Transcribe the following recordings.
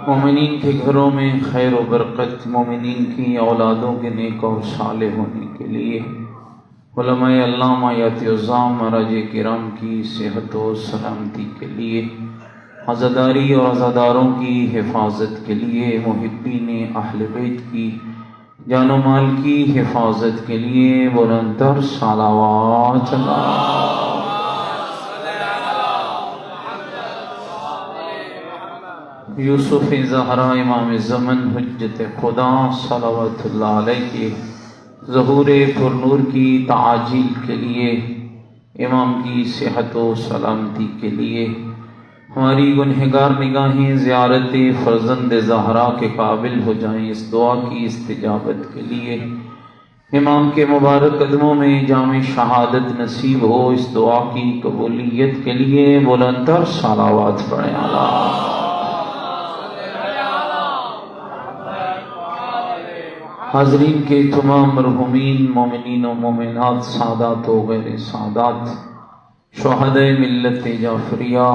مومنین کے گھروں میں خیر و برکت، مومنین کی اولادوں کے نیک اور صالح ہونے کے لیے علماء علامہ یات عظام مہاراج کرام کی صحت و سلامتی کے لیے، عزاداری اور عزاداروں کی حفاظت کے لیے، محبین اہل بیت کی جان و مال کی حفاظت کے لیے بلندتر صلوات یوسف زہرا امام زمن حجت خدا صلوات اللہ علیہ کے ظہور پر نور کی تعاجیل کے لیے، امام کی صحت و سلامتی کے لیے، ہماری گنہگار نگاہیں زیارت فرزند زہرا کے قابل ہو جائیں، اس دعا کی استجابت کے لیے، امام کے مبارک قدموں میں جام شہادت نصیب ہو، اس دعا کی قبولیت کے لیے بلندتر صلوات پڑھیں اللہ۔ حاضرین کے تمام مرحومین مومنین و مومنات، سادات و غیر سادات، شہداء ملت جعفریہ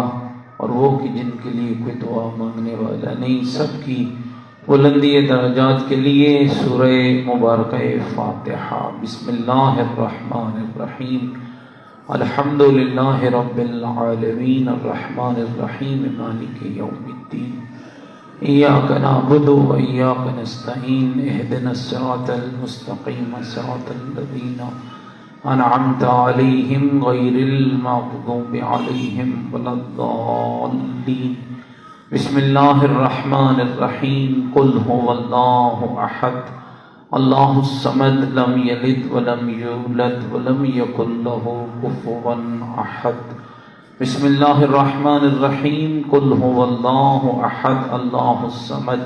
اور وہ کہ جن کے لیے کوئی دعا مانگنے والا نہیں، سب کی بلندی درجات کے لیے سورہ مبارکہ فاتحہ۔ بسم اللہ الرحمن الرحیم، الحمدللہ رب العالمین، الرحمن الرحیم، مالک یوم الدین، ایاک نعبد و ایاک نستعین، اہدنا الصراط المستقیم، صراط الذین انعمت علیہم غیر المغضوب علیہم ولا الضالین۔ بسم اللہ الرحمن الرحیم، قل هو اللہ احد اللہ الصمد، لم یلد ولم یولد ولم یکن له کفوا احد۔ بسم اللہ الرحمن الرحیم، قل هو اللہ احد اللہ الصمد،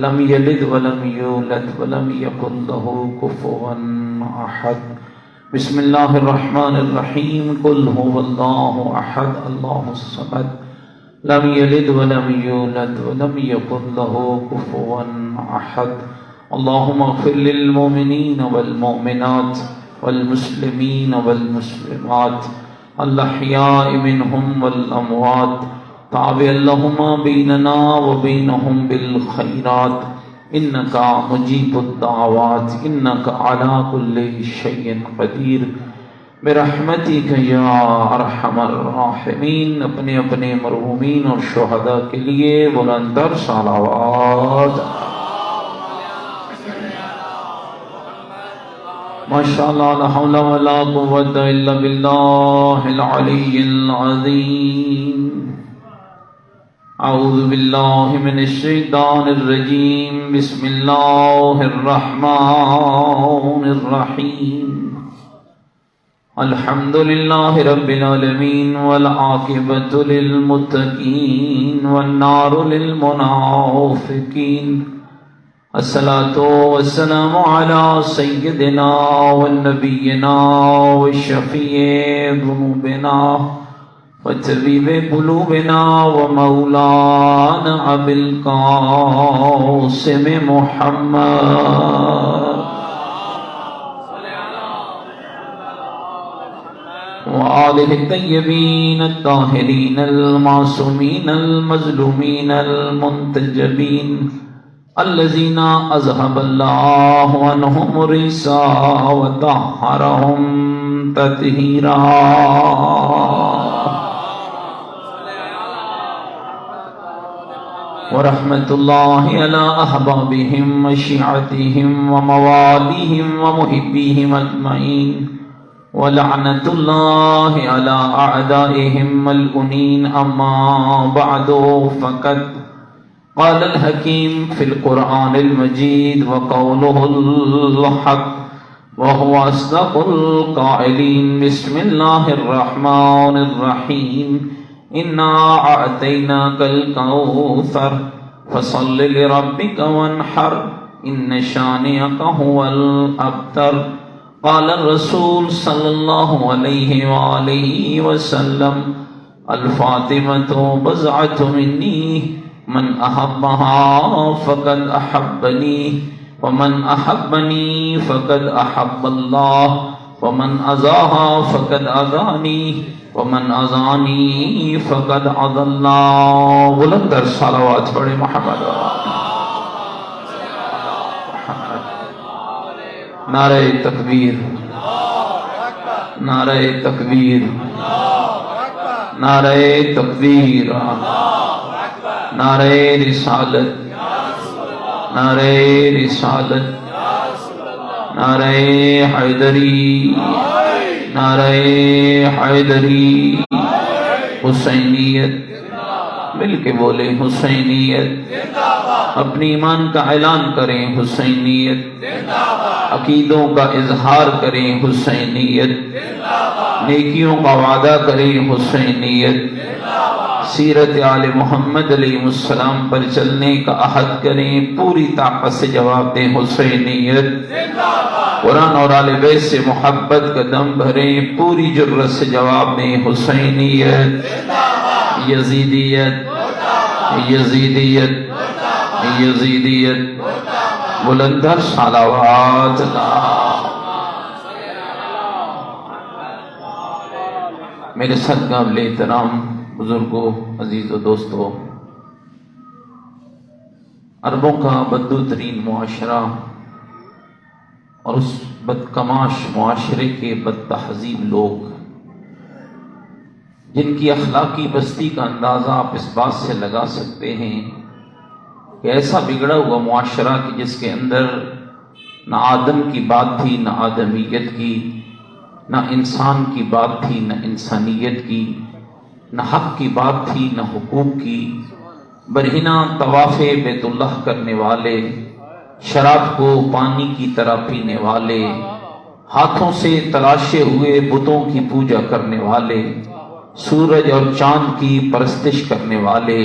لم یلد ولم یولد ولم یکن له کفوا احد۔ بسم اللہ الرحمن الرحیم، قل هو اللہ احد اللہ الصمد، لم یلد ولم یولد ولم یکن له کفوا احد۔ اللہم اغفر للمؤمنین والمؤمنات والمسلمین والمسلمات الاحیاء منهم والاموات، تابع اللہم بیننا وبینہم بالخیرات، انکا مجیب الدعوات، انکا علی کل شیء قدیر، برحمتک یا ارحم الراحمین۔ اپنے اپنے مرحومین اور شہداء کے لیے بلندتر صلوات۔ ماشاءاللہ، لا حول ولا قوة الا باللہ العلی العظیم۔ اعوذ باللہ من الشیطان الرجیم، بسم اللہ الرحمن الرحیم، الحمدللہ رب العالمین، والعاقبۃ للمتقین، والنار للمنافقین، الصلاة والسلام على سیدنا ونبینا وشفیع ذنوبنا وطبیب قلوبنا ومولانا ابی القاسم محمد وآلہ الطیبین الطاہرین المعصومین المظلومین المنتجبین، الذین اذهب اللہ عنہم الرجس وطہرہم تطہیرا۔ ورحمۃ اللہ علی احبابہم وشیعتہم وموالیہم ومحبیہم اجمعین، ولعنۃ اللہ علی اعدائہم ملعونین۔ اما بعد، فقد قال الحکیم فی القرآن المجید، وقولہ الحق وهو اصدق القائلین۔ بسم اللہ الرحمن الرحیم، انا اعطیناک الکوثر فصل لربک وانحر، ان شانئک هو الابتر۔ قال الرسول صلی اللہ علیہ وآلہ وسلم، الفاطمۃ بضعۃ منی، من احبها فقد احبنی، ومن احبنی فقد احب اللہ، ومن اذاها فقد اذانی ومن اذانی فقد اذى اللہ. بلندر صلوات پڑھے محمد. نعرہ تکبیر، نعرہ تکبیر، نعرہ تکبیر، نعرہ رسالت، نعرہ رسالت، نعرہ حیدری، نعرہ حیدری. حسینیت، مل کے بولے حسینیت. اپنی ایمان کا اعلان کریں حسینیت. عقیدوں کا اظہار کریں حسینیت. نیکیوں کا وعدہ کریں حسینیت. سیرت آل محمد علیہ السلام پر چلنے کا عہد کریں. پوری طاقت سے جواب دیں حسینیت. قرآن اور آل بیت سے محبت کا دم بھریں. پوری جرأت سے جواب دیں حسینیت. یزیدیت، یزیدیت، یزیدیت. بلندر صلوات. میرے ساتھ قابل احترام بزرگوں، عزیز و دوستوں، عربوں کا بدو ترین معاشرہ اور اس بدکماش معاشرے کے بد تہذیب لوگ، جن کی اخلاقی بستی کا اندازہ آپ اس بات سے لگا سکتے ہیں کہ ایسا بگڑا ہوا معاشرہ کہ جس کے اندر نہ آدم کی بات تھی، نہ آدمیت کی، نہ انسان کی بات تھی، نہ انسانیت کی، نہ حق کی بات تھی، نہ حقوق کی. برہنہ طواف بیت اللہ کرنے والے، شراب کو پانی کی طرح پینے والے، ہاتھوں سے تراشے ہوئے بتوں کی پوجا کرنے والے، سورج اور چاند کی پرستش کرنے والے،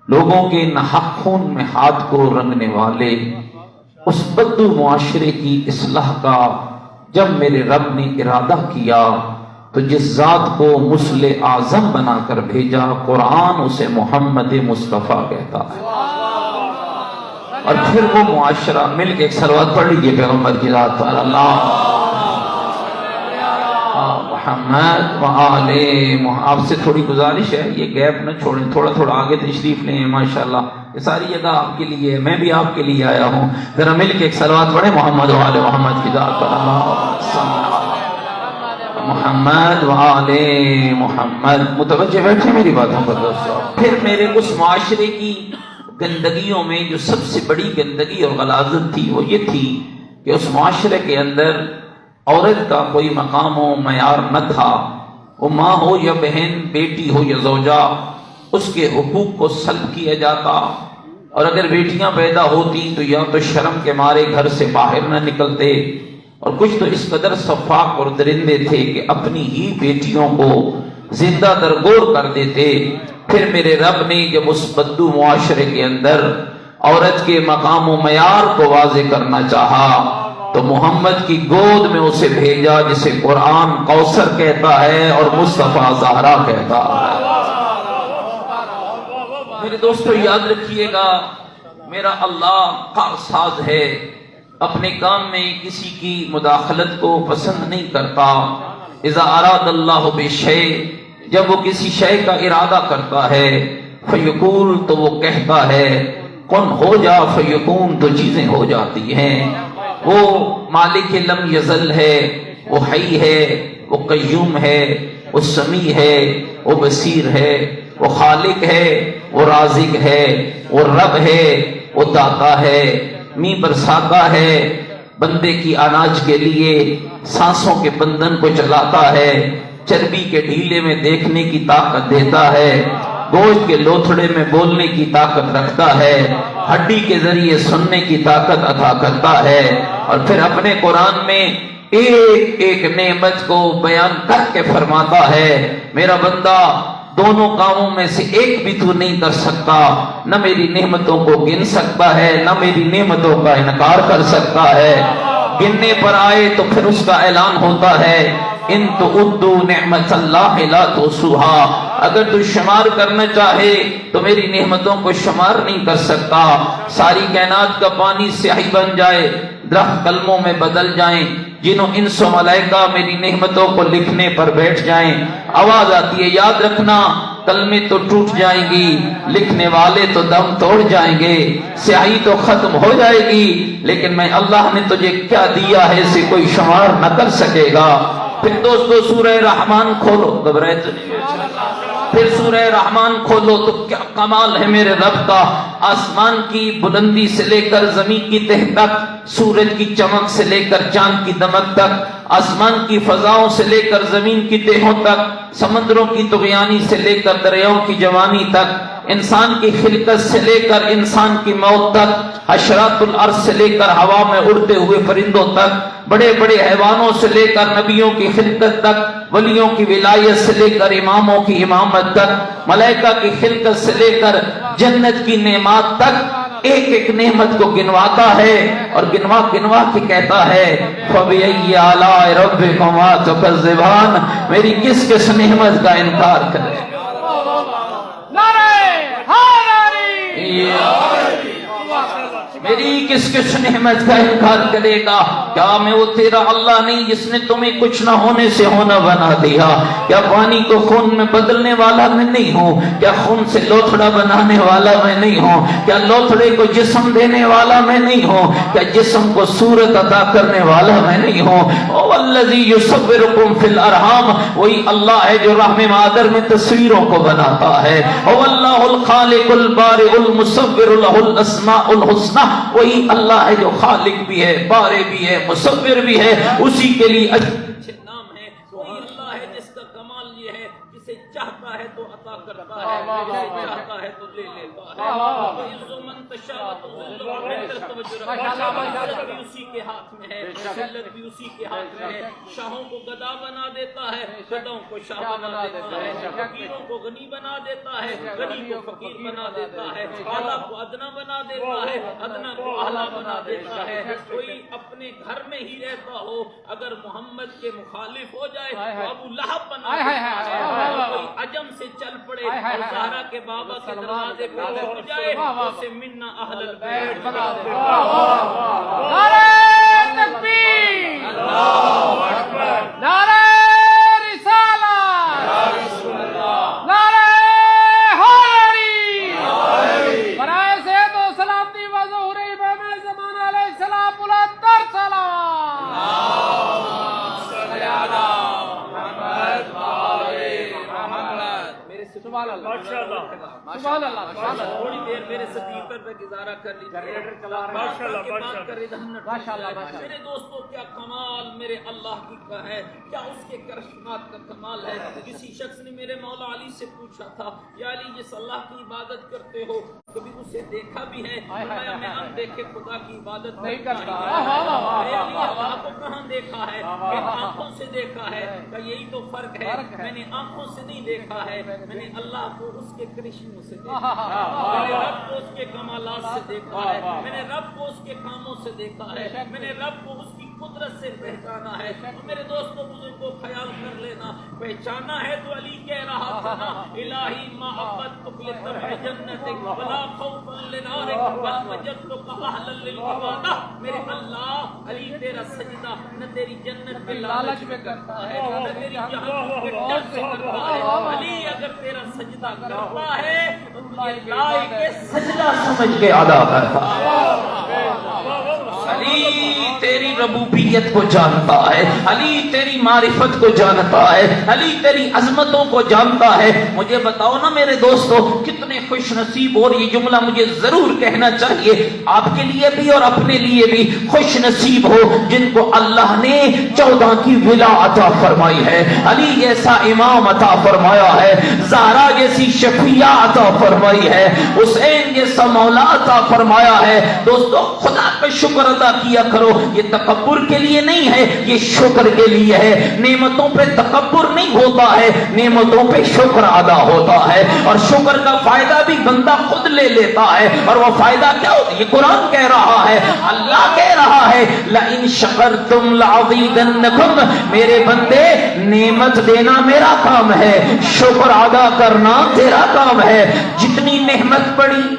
لوگوں کے ناحق خون میں ہاتھ کو رنگنے والے، اس بدو معاشرے کی اصلاح کا جب میرے رب نے ارادہ کیا تو جس ذات کو مصلح اعظم بنا کر بھیجا، قرآن اسے محمد مصطفیٰ کہتا ہے. اور پھر وہ معاشرہ، مل کے ایک صلوات پڑھ لیجیے پیغمبر کی ذات پر. اللہ محمد وآل محمد. آپ سے تھوڑی گزارش ہے، یہ گیپ نہ چھوڑیں، تھوڑا تھوڑا آگے تشریف لیں. ماشاءاللہ یہ ساری جگہ آپ کے لیے ہے، میں بھی آپ کے لیے آیا ہوں. ذرا مل کے ایک صلوات پڑھیں محمد وآل محمد کی ذات پر. محمد وآل محمد. متوجہ بیٹھے میری باتوں پر دوستو. پھر میرے اس معاشرے کی گندگیوں میں جو سب سے بڑی گندگی اور غلاظت تھی وہ یہ تھی کہ اس معاشرے کے اندر عورت کا کوئی مقام و معیار نہ تھا. وہ ماں ہو یا بہن، بیٹی ہو یا زوجہ، اس کے حقوق کو سلب کیا جاتا. اور اگر بیٹیاں پیدا ہوتی تو یا تو شرم کے مارے گھر سے باہر نہ نکلتے، اور کچھ تو اس قدر صفاق اور درندے تھے کہ اپنی ہی بیٹیوں کو زندہ درگور کر دیتے. پھر میرے رب نے جب اس بدو معاشرے کے اندر عورت کے مقام و معیار کو واضح کرنا چاہا تو محمد کی گود میں اسے بھیجا، جسے قرآن کوثر کہتا ہے اور مصطفیٰ زہرا کہتا ہے. میرے دوستو یاد رکھیے گا، میرا اللہ کارساز ہے، اپنے کام میں کسی کی مداخلت کو پسند نہیں کرتا. اذا اراد اللہ بشیء، جب وہ کسی شے کا ارادہ کرتا ہے، فیقول تو وہ کہتا ہے، کن ہو جا، فیکون تو چیزیں ہو جاتی ہیں. وہ مالک لم یزل ہے، وہ حی ہے، وہ قیوم ہے، وہ سمیع ہے، وہ بصیر ہے، وہ خالق ہے، وہ رازق ہے، وہ رب ہے، وہ داتا ہے، می برساتا ہے، بندے کی اناج کے لیے سانسوں کے بندن کو چلاتا ہے، چربی کے ڈھیلے میں دیکھنے کی طاقت دیتا ہے، گوشت کے لوتھڑے میں بولنے کی طاقت رکھتا ہے، ہڈی کے ذریعے سننے کی طاقت عطا کرتا ہے. اور پھر اپنے قرآن میں ایک ایک نعمت کو بیان کر کے فرماتا ہے، میرا بندہ دونوں کاموں میں سے ایک بھی تو نہیں کر سکتا، نہ میری نعمتوں کو گن سکتا ہے، نہ میری نعمتوں کا انکار کر سکتا ہے. گننے پر آئے تو پھر اس کا اعلان ہوتا ہے، ان تعدوا نعمت اللہ لا تحصوها. اگر تو شمار کرنا چاہے تو میری نعمتوں کو شمار نہیں کر سکتا. ساری کائنات کا پانی سیاہی بن جائے، درخت قلموں میں بدل جائیں، جنوں انس و ملائکہ میری نعمتوں کو لکھنے پر بیٹھ جائیں. آواز آتی ہے یاد رکھنا، کلمے تو ٹوٹ جائیں گی، لکھنے والے تو دم توڑ جائیں گے، سیاہی تو ختم ہو جائے گی، لیکن میں اللہ نے تجھے کیا دیا ہے اسے کوئی شمار نہ کر سکے گا. پھر دوستو سورہ رحمان کھولو، گھبرائے تو نہیں. پھر سورہ رحمان کھولو تو کیا کمال ہے میرے رب کا. آسمان کی بلندی سے لے کر زمین کی تہ تک، سورج کی چمک سے لے کر چاند کی دمک تک، آسمان کی فضاؤں سے لے کر زمین کی تہوں تک، سمندروں کی طغیانی سے لے کر دریاؤں کی جوانی تک، انسان کی خلقت سے لے کر انسان کی موت تک، حشرات الارض سے لے کر ہوا میں اڑتے ہوئے پرندوں تک، بڑے بڑے حیوانوں سے لے کر نبیوں کی خلقت تک، ولیوں کی ولایت سے لے کر اماموں کی امامت تک، ملائکہ کی خلقت سے لے کر جنت کی نعمات تک، ایک ایک نعمت کو گنواتا ہے اور گنوا گنوا کے کہتا ہے فَبِأَيِّ آلَاءِ رَبِّكُمَا تُكَذِّبَانِ، میری کس کس نعمت کا انکار کرے. میری کس کس نعمت کا انکار کرے گا. کیا میں وہ تیرا اللہ نہیں جس نے تمہیں کچھ نہ ہونے سے ہونا بنا دیا؟ کیا پانی کو خون میں بدلنے والا میں نہیں ہوں؟ کیا خون سے لوتھڑا بنانے والا میں نہیں ہوں؟ کیا لوتھڑے کو جسم دینے والا میں نہیں ہوں؟ کیا جسم کو صورت عطا کرنے والا میں نہیں ہوں؟ او الذی یصورکم فی الارحام، وہی اللہ ہے جو رحم مادر میں تصویروں کو بناتا ہے. او اللہ الخالق البارئ المصور لہ الاسماء الحسنی، وہی اللہ ہے جو خالق بھی ہے، بارے بھی ہے، مصور بھی ہے، اسی کے لیے اچھے نام ہے. وہی اللہ ہے جس کا کمال یہ ہے جسے چاہتا ہے تو عطا کرتا ہے، جسے چاہتا ہے تو لے لیتا ہے. وَإِذُّ مَن تَشَاءُ وَتُذِلُّ مَن تَشَاءُ، بھی اسی کے ہاتھ میں ہے، ذلت بھی اسی کے ہاتھ میں ہے. شاہوں کو گدا بنا دیتا ہے، گدوں کو شاہ بنا دیتا ہے، فقیروں کو غنی بنا دیتا ہے، غنی کو فقیر بنا دیتا ہے، اعلیٰ کو ادنا بنا دیتا ہے، ادنا کو اعلیٰ بنا دیتا ہے. کوئی اپنے گھر میں ہی رہتا ہو، اگر محمد کے مخالف ہو جائے تو ابو لہب بنا دیتا ہے. کوئی عجم سے چل پڑے اور زہرا کے بابا کے دروازے پہ پہنچ جائے تو اسے منا اہل البیت بنا دیتا ہے. نعرہ تکبیر، اللہ اکبر، نعرہ رسالت، نعرہ حیدری، برائے صحت و سلامتی و ظہور امام زمان علیہ السلام بلند تر سلام. سبحان اللہ، سبحان اللہ. تھوڑی دیر میرے صدیق پر گزارا کر لیجیے. میرے دوستو کیا کمال میرے اللہ کی کا ہے، کیا اس کے کرشمات کا کمال ہے. کسی شخص نے میرے مولا علی سے پوچھا تھا یا علی جس اللہ کی عبادت کرتے ہو کبھی اسے دیکھا بھی ہے؟ فرمایا میں ان دیکھے خدا کی عبادت نہیں کرتا. اللہ کو کہاں دیکھا ہے؟ آنکھوں سے دیکھا ہے. یہی تو فرق ہے. میں نے آنکھوں سے نہیں دیکھا ہے، میں نے اللہ کو اس کے کرشموں سے دیکھا ہے، میں نے رب کو اس کے کمالات سے دیکھا ہے، میں نے رب کو اس کے کاموں سے دیکھا ہے، میں نے رب کو اس کی قدرت سے پہچانا ہے. تو میرے دوستوں بزرگوں خیال کر لینا، پہچانا ہے تو علی کہہ رہا تھا نا الہی ما عبدتک لطمع جنتک ولا خوفا لنارک بل وجدتک اہلا للعبادہ. میرے اللہ علی تیرا سجدہ نہ تیری جنت کے لالچ میں کرتا ہے نہ تیری جہنم کے ڈر سے کرتا ہے. علی اگر تیرا سجدہ کرتا ہے تو تجھے لائق کے سجدہ سمجھ کے ادا کرتا ہے. علی تیری ربوبیت کو جانتا ہے، علی تیری معرفت کو جانتا ہے، علی تیری عظمتوں کو جانتا ہے. مجھے بتاؤ نا میرے دوستو کتنے خوش نصیب، اور یہ جملہ مجھے ضرور کہنا چاہیے آپ کے لیے بھی اور اپنے لیے بھی، خوش نصیب ہو جن کو اللہ نے 14 کی ولا عطا فرمائی ہے، علی جیسا امام عطا فرمایا ہے، زہرا جیسی شفیعہ عطا فرمائی ہے، حسین جیسا مولا عطا فرمایا ہے. دوستو خدا کا شکر ادا کیا کرو. یہ تکبر کے لیے نہیں ہے، یہ شکر کے لیے ہے۔ نعمتوں پہ تکبر نہیں ہوتا ہے، نعمتوں پہ شکر ادا ہوتا ہے، اور شکر کا فائدہ بھی بندہ خود لے لیتا ہے۔ اور وہ فائدہ کیا ہوتا ہے؟ یہ قرآن کہہ رہا ہے، اللہ کہہ رہا ہے لَإِن شَكَرْتُمْ لَأَزِيدَنَّكُمْ، میرے بندے نعمت دینا میرا کام ہے، شکر ادا کرنا تیرا کام ہے۔ جتنی نعمت پڑی،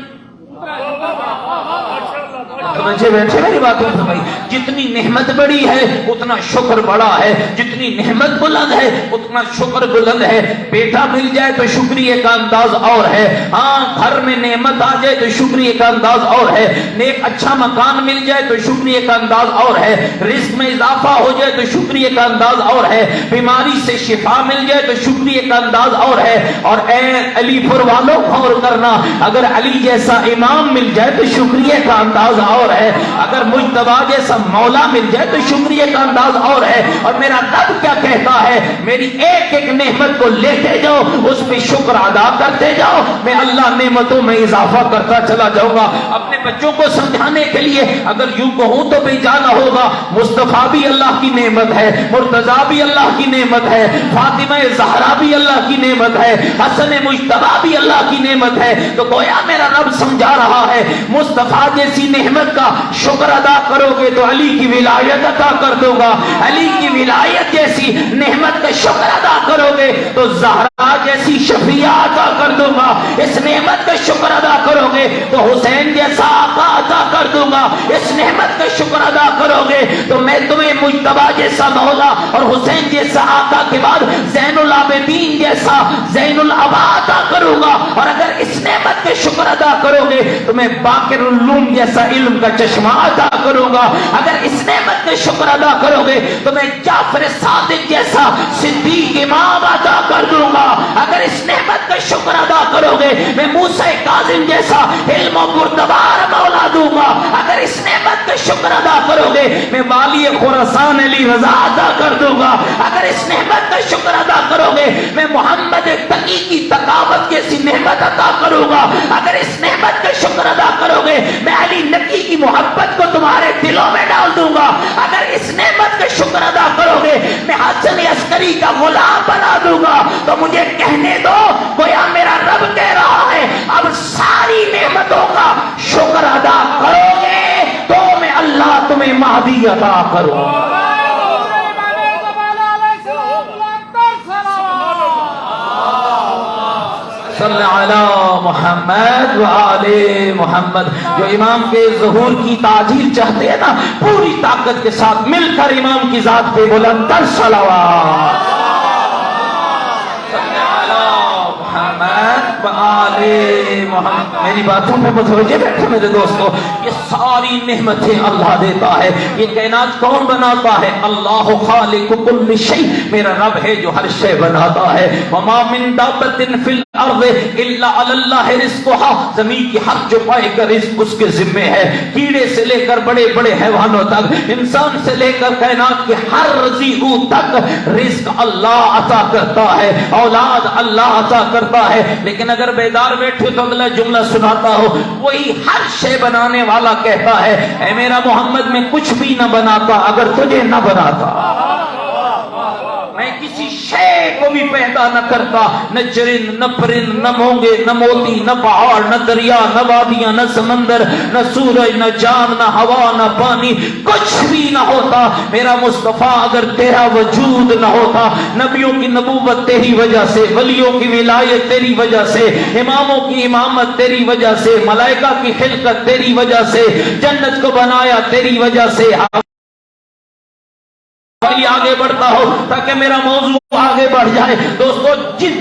بیٹھے میری بات بھائی، جتنی نعمت بڑی ہے اتنا شکر بڑا ہے، جتنی نعمت بلند ہے اتنا شکر بلند ہے۔ بیٹا مل جائے تو شکریہ کا انداز اور ہے، ہاں گھر میں نعمت آ جائے تو شکریہ کا انداز اور ہے، نیک اچھا مکان مل جائے تو شکریہ کا انداز اور ہے، رزق میں اضافہ ہو جائے تو شکریہ کا انداز اور ہے، بیماری سے شفا مل جائے تو شکریہ کا انداز اور ہے۔ اور اے علی پور والوں غور کرنا، اگر علی جیسا امام مل جائے تو شکریہ کا انداز اور ہے، اگر مجتبی جیسا مولا مل جائے تو شکریہ کا انداز اور ہے۔ اور میرا رب کیا کہتا ہے؟ میری ایک ایک نعمت کو لیتے جاؤ، اس پہ شکر ادا کرتے جاؤ، میں اللہ نعمتوں میں اضافہ کرتا چلا جاؤں گا۔ اپنے بچوں کو سمجھانے کے لیے اگر یوں کہوں تو بھی جانا ہوگا، مصطفیٰ بھی اللہ کی نعمت ہے، مرتضیٰ بھی اللہ کی نعمت ہے، فاطمہ زہرا بھی اللہ کی نعمت ہے، حسن مجتبی بھی اللہ کی نعمت ہے۔ تو گویا میرا رب سمجھا رہا ہے مصطفیٰ جیسی نعمت کا شکر ادا کرو گے تو علی کی ولایت عطا کر دوں گا، علی کی ولایت جیسی نعمت کا شکر ادا کرو گے تو زہرا جیسی شفیعہ عطا کر دوں گا، اس نعمت کا شکر ادا کرو گے تو حسین جیسا آقا عطا کر دوں گا، اس نعمت کا شکر ادا کرو گے تو میں تمہیں مجتبی جیسا مولا اور حسین جیسا آقا کے بعد زین العابدین جیسا زین العبا عطا کروں گا۔ اور اگر اس نعمت کا شکر ادا کرو گے تو میں باقر العلوم جیسا علم کا چشمہ عطا کروں گا، اگر اس نعمت کا شکر ادا کرو گے تو میں جعفر صادق جیسا صدیق امام عطا کر دوں گا، اگر اس نعمت کا شکر ادا کرو گے میں موسیٰ کاظم جیسا علم و بردبار مولا دوں گا، اگر اس نعمت کا شکر ادا کرو گے میں والی خراسان علی رضا عطا کر دوں گا، اگر اس نعمت کا شکر ادا کرو گے میں محمد تقی کی تقاوت جیسی نعمت عطا کروں گا، اگر اس نعمت کا شکر ادا کرو گے میں علی نقی کی محبت کو تمہارے دلوں میں ڈال دوں گا، اگر اس نعمت کا شکر ادا کرو گے میں حسن عسکری کا غلام بنا دوں گا۔ تو مجھے کہنے دو، گویا میرا رب کہہ رہا ہے اب ساری نعمتوں کا شکر ادا کرو گے تو میں اللہ تمہیں مہدی عطا کروں گا۔ صلی علی محمد وآل محمد۔ جو امام کے ظہور کی تعجیل چاہتے ہیں نا، پوری طاقت کے ساتھ مل کر امام کی ذات پہ بلند تر صلوات۔ صلی علی محمد وآل محمد۔ میری باتوں میں متوجہ بیٹھے میرے دوستو، یہ ساری نعمتیں اللہ دیتا ہے۔ یہ کائنات کون بناتا ہے؟ اللہ خالق کل شیء، میرا رب ہے جو ہر شے بناتا ہے۔ وما من دابۃ فی الارض الا علی اللہ رزقها، زمین کی ہر جو پائے کا رزق اس کے ذمے ہے، کیڑے سے لے کر بڑے بڑے حیوانوں تک، انسان سے لے کر کائنات کے ہر رزق تک رزق اللہ عطا کرتا ہے، اولاد اللہ عطا کرتا ہے۔ لیکن اگر بیدار بیٹھے تو اگلا جملہ سناتا ہو، وہی ہر شے بنانے والا کہتا ہے اے میرا محمد میں کچھ بھی نہ بناتا اگر تجھے نہ بناتا، میں کسی شے کو بھی پیدا نہ کرتا، نہ چرند نہ پرند نہ مونگے نہ موتی نہ پہاڑ نہ دریا نہ وادیاں نہ سمندر نہ سورج نہ چاند نہ ہوا نہ پانی، کچھ بھی نہ ہوتا میرا مصطفیٰ اگر تیرا وجود نہ ہوتا۔ نبیوں کی نبوت تیری وجہ سے، ولیوں کی ولایت تیری وجہ سے، اماموں کی امامت تیری وجہ سے، ملائکہ کی خلقت تیری وجہ سے، جنت کو بنایا تیری وجہ سے۔ آگے بڑھتا ہو تاکہ میرا موضوع آگے بڑھ جائے۔ دوستو،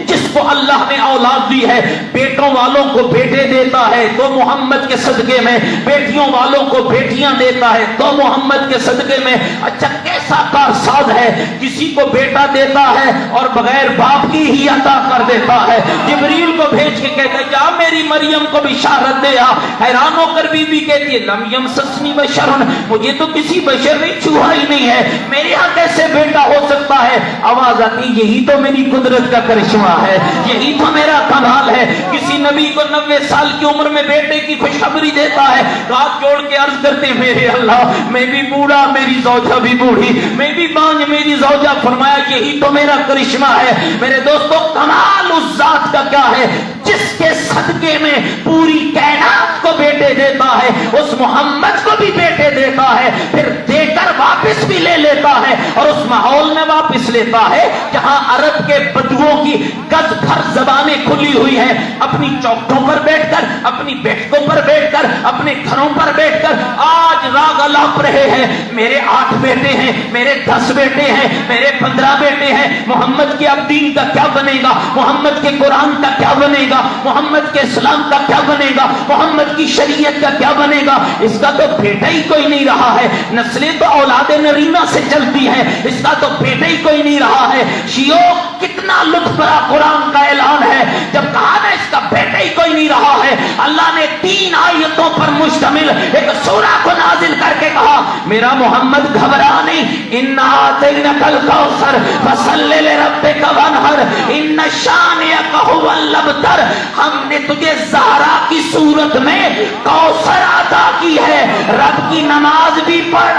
جس کو اللہ نے اولاد دی ہے، بیٹوں والوں کو بیٹے دیتا ہے تو محمد کے صدقے میں، بیٹیوں والوں کو بیٹیاں دیتا ہے تو محمد کے صدقے میں۔ اچھا کیسے ایسا کارساز ہے، کسی کو بیٹا دیتا ہے اور بغیر باپ کی ہی عطا کر دیتا ہے۔ جبریل کو بھیج کے کہتا ہے جا میری مریم کو بشارت دے آ۔ حیران ہو کر بی بی کہتی ہے لم یمسسنی بشر، مجھے تو کسی بشر نے چھوا ہی نہیں ہے، میرے ہاں کیسے بیٹا ہو سکتا ہے؟ آواز آتی یہی تو میری قدرت کا کرشمہ ہے، یہی تو میرا کمال ہے۔ کسی نبی کو 90 سال کی عمر میں بیٹے کی خوشخبری دیتا ہے، ہاتھ جوڑ کے عرض کرتے ہیں میرے اللہ میں بھی بوڑھا، میری زوجہ بھی بوڑھی، میں بھی بانج، میری زوجہ۔ فرمایا یہی تو میرا کرشمہ ہے۔ میرے دوستو کمال اس ذات کا کیا ہے جس کے صدقے میں پوری کائنات کو بیٹے دیتا ہے، اس محمد کو بھی بیٹے دیتا ہے، پھر دے کر واپس بھی لے لیتا ہے، اور اس ماحول میں واپس لیتا ہے جہاں عرب کے بدوؤں کی گز بھر زبانیں کھلی ہوئی ہیں۔ اپنی چوکھٹوں پر بیٹھ کر، اپنی بیٹھکوں پر بیٹھ کر، اپنے گھروں پر بیٹھ کر آج راگ الاپ رہے ہیں میرے 8 بیٹے ہیں، میرے 10 بیٹے ہیں، میرے 15 بیٹے ہیں، محمد کے اب دین کا کیا بنے گا، محمد کے قرآن کا کیا بنے گا، محمد کے اسلام کا کیا بنے گا، محمد کی شریعت کا کیا بنے گا؟ اس کا تو بیٹا ہی کوئی نہیں رہا ہے، نسلیں تو اولاد نرینا سے چلتی ہیں، اس کا تو بیٹا ہی کوئی نہیں رہا ہے۔ شیعو کتنا لطف بھرا قرآن کا اعلان ہے جب کہا نا اس کا بیٹا ہی کوئی نہیں رہا ہے، اللہ نے 3 آیتوں پر مشتمل ایک سورہ کو نازل کر کے کہا میرا محمد گھبرا نہیں، اِنَّا أَعْطَيْنَاكَ الْكَوْثَرَ فَصَلِّ لِرَبِّكَ وَانْحَرْ إِنَّ شَانِئَكَ هُوَ الْأَبْتَرُ۔ ہم نے تجھے زہرا کی صورت میں کوثر عطا کی ہے، رب کی نماز بھی پڑھ،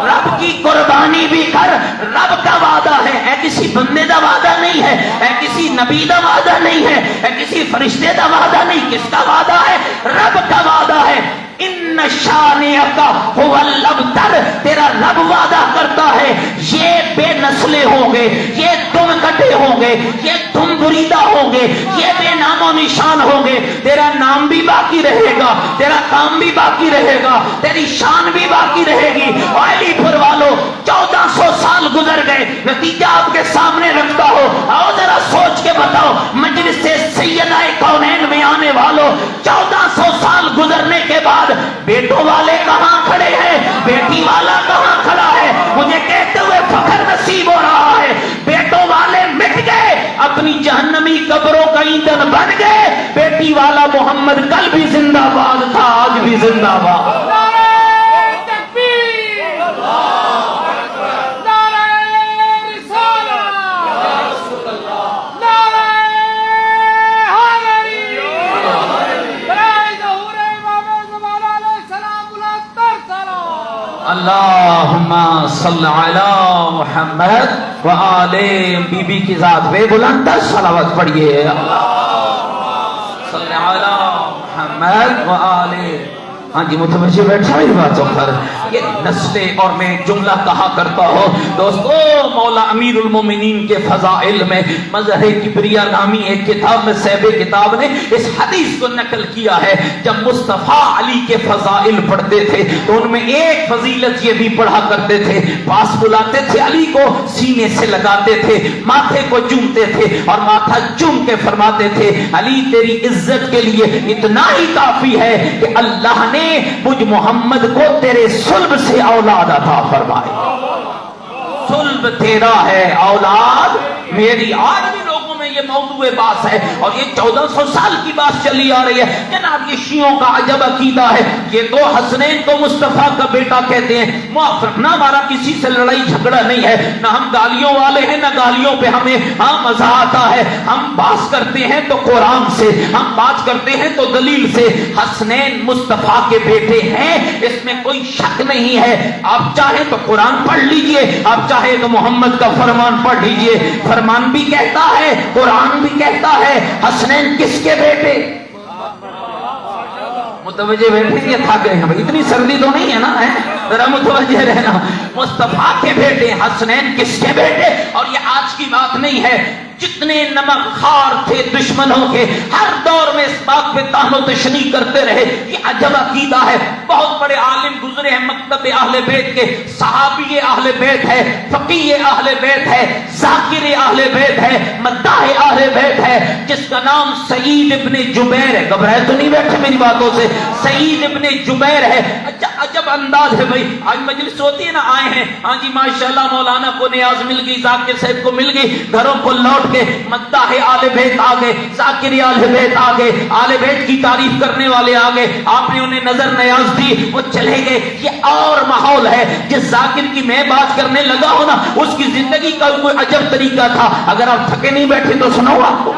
رب کی قربانی بھی کر، رب کا وعدہ ہے، اے کسی بندے کا وعدہ نہیں ہے، اے کسی نبی کا وعدہ نہیں ہے، اے کسی فرشتے کا وعدہ نہیں، کس کا وعدہ ہے؟ رب کا وعدہ ہے۔ ان شانئک هو الابتر، تیرا رب وعدہ کرتا ہے یہ بے نسلے ہوں گے، یہ تم کٹے ہوں گے، یہ تم بریدہ ہوں گے، یہ بے نام و نشان ہوں گے، تیرا نام بھی باقی رہے گا، تیرا کام بھی باقی رہے گا، تیری شان بھی باقی رہے گی۔ علی پور والو 1400 سال گزر گئے، نتیجہ آپ کے سامنے رکھتا ہو، آؤ ذرا سوچ کے بتاؤ، مجلس سیدہ کونین میں آنے والوں 1400 سال گزرنے کے بعد بیٹوں والے کہاں کھڑے ہیں؟ بیٹی والا کہاں کھڑا ہے؟ مجھے کہتے ہوئے فخر نصیب ہو رہا ہے، بیٹوں والے مٹ گئے، اپنی جہنمی قبروں کا ایندھن بن گئے، بیٹی والا محمد کل بھی زندہ باد تھا، آج بھی زندہ باد۔ اللہم صل علی محمد وآل بی بی کی ذات پہ بلند صلوات پڑھیے، اللہم صل علی محمد وآل۔ ہاں جی متوجہ بیٹھا میری باتوں پر، یہ نسلیں، اور میں جملہ کہا کرتا ہوں دوستو، مولا امیر المومنین کے فضائل میں مظہر کبریاء نامی ایک کتاب میں صاحب کتاب نے اس حدیث کو نقل کیا ہے، جب مصطفیٰ علی کے فضائل پڑھتے تھے تو ان میں ایک فضیلت یہ بھی پڑھا کرتے تھے، پاس بلاتے تھے علی کو، سینے سے لگاتے تھے، ماتھے کو چومتے تھے اور ماتھا چوم کے فرماتے تھے علی تیری عزت کے لیے اتنا ہی کافی ہے کہ اللہ نے مجھ محمد کو تیرے صلب سے اولاد عطا فرمائی، صلب تیرا ہے اولاد میری۔ آج بھی لوگوں میں یہ موضوع بحث ہے اور یہ 1400 سال کی بات چلی آ رہی ہے۔ جناب یہ شیعوں کا عجب عقیدہ ہے، یہ تو حسنین کو مصطفیٰ کا بیٹا کہتے ہیں۔ معاف رکھنا، ہمارا کسی سے لڑائی جھگڑا نہیں ہے، نہ ہم گالیوں والے ہیں نہ گالیوں پہ ہمیں مزہ آتا ہے، ہم بات کرتے ہیں تو قرآن سے، ہم بات کرتے ہیں تو دلیل سے۔ حسنین مصطفیٰ کے بیٹے ہیں، اس میں کوئی شک نہیں ہے۔ آپ چاہیں تو قرآن پڑھ لیجئے، آپ چاہیں تو محمد کا فرمان پڑھ لیجئے، فرمان بھی کہتا ہے قرآن بھی کہتا ہے حسنین کس کے بیٹے؟ متوجہ بیٹھے یہ تھا گئے ہیں بھائی، اتنی سردی تو نہیں ہے نا، ذرا متوجہ رہنا۔ مصطفیٰ کے بیٹے حسنین کس کے بیٹے؟ اور یہ آج کی بات نہیں ہے، جتنے نمک خار تھے دشمنوں کے ہر دور میں اس بات پہ طعن و تشنیع کرتے رہے، یہ عجب عقیدہ ہے۔ بہت بڑے عالم گزرے ہیں مکتب اہل بیت کے، صحابی اہل بیت ہے، فقیہ اہل بیت ہے، ذاکر اہل بیت ہے، مداح اہل بیت ہے، جس کا نام سعید ابن جبیر ہے۔ گھبرائے تو نہیں بیٹھے میری باتوں سے؟ سعید ابن جبیر ہے۔ عجب انداز ہے بھائی. آج مجلس ہوتی ہے نا, آئے ہیں, ہاں جی ماشاءاللہ مولانا کو نیاز مل گئی, ذاکر صاحب کو مل گئی, گھروں کو لوٹ کے مداح آل بیت آ گئے, ذاکر آل بیت آ گئے, آل بیت کی تعریف کرنے والے آ گئے, آپ نے انہیں نظر نیاز دی, وہ چلے گئے. یہ اور ماحول ہے. جس ذاکر کی میں بات کرنے لگا ہوں نا, اس کی زندگی کا کوئی عجب طریقہ تھا. اگر آپ تھکے نہیں بیٹھے تو سناؤ آپ کو,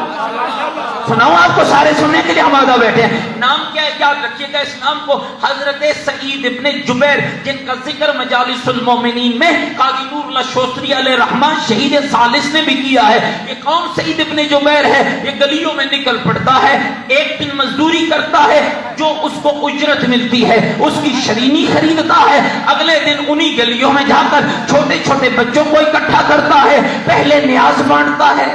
سناؤ آپ کو, سارے سننے کے لیے ہم آگاہ بیٹھے ہیں. نام کیا ہے, یاد رکھیے گا اس نام کو, حضرت سعید ابن جبیر, جن کا ذکر مجالس المومنین میں قاضی نور اللہ شوستری علیہ رحمہ شہید ثالث نے بھی کیا ہے. یہ کون سعید ابن جبیر ہے؟ یہ گلیوں میں نکل پڑتا ہے, ایک دن مزدوری کرتا ہے, جو اس کو اجرت ملتی ہے اس کی شرینی خریدتا ہے, اگلے دن انہی گلیوں میں جا کر چھوٹے چھوٹے بچوں کو اکٹھا کرتا ہے, پہلے نیاز بانٹتا ہے.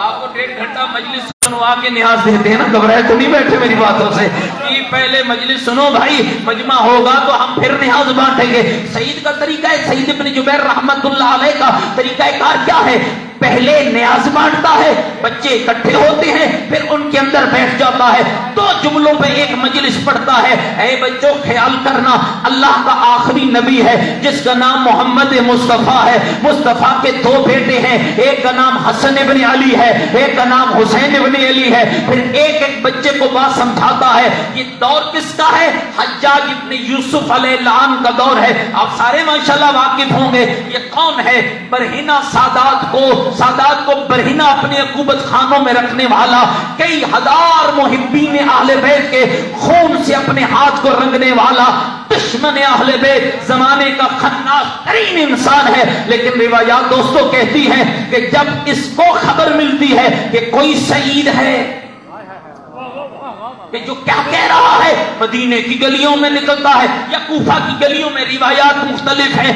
آپ کو 1.5 گھنٹہ مجلس سنوا کے نیاز دیتے ہیں نا, گھبرائے تو نہیں بیٹھے میری باتوں سے کہ پہلے مجلس سنو بھائی, مجمع ہوگا تو ہم پھر نیاز بانٹیں گے. سعید کا طریقہ ہے, سعید ابن جبیر رحمت اللہ علیہ کا طریقہ کار کیا ہے؟ پہلے نیاز بانٹتا ہے, بچے اکٹھے ہوتے ہیں, پھر ان کے اندر بیٹھ جاتا ہے, 2 جملوں پہ ایک مجلس پڑھتا ہے. اے بچوں خیال کرنا, اللہ کا آخری نبی ہے جس کا نام محمد مصطفیٰ ہے. مصطفیٰ کے 2 بیٹے ہیں, ایک کا نام حسن ابن علی ہے, ایک کا نام حسین ابن علی ہے. پھر ایک ایک بچے کو بات سمجھاتا ہے. یہ دور کس کا ہے؟ حجاج ابن یوسف علیہ اللعان کا دور ہے. آپ سارے ماشاءاللہ واقف ہوں گے. یہ کون ہے؟ برہنہ سادات کو برہنہ اپنے عقوبت خانوں میں رکھنے والا, کئی ہزار محبین اہل بیت کے خون سے اپنے ہاتھ کو رنگنے والا, دشمن اہل بیت, زمانے کا خناس ترین انسان ہے. لیکن روایات دوستوں کہتی ہیں کہ جب اس کو خبر ملتی ہے کہ کوئی سعید ہے, کہ جو کیا کہہ رہا ہے, مدینے کی گلیوں میں نکلتا ہے یا کوفہ کی گلیوں میں, روایات مختلف ہیں.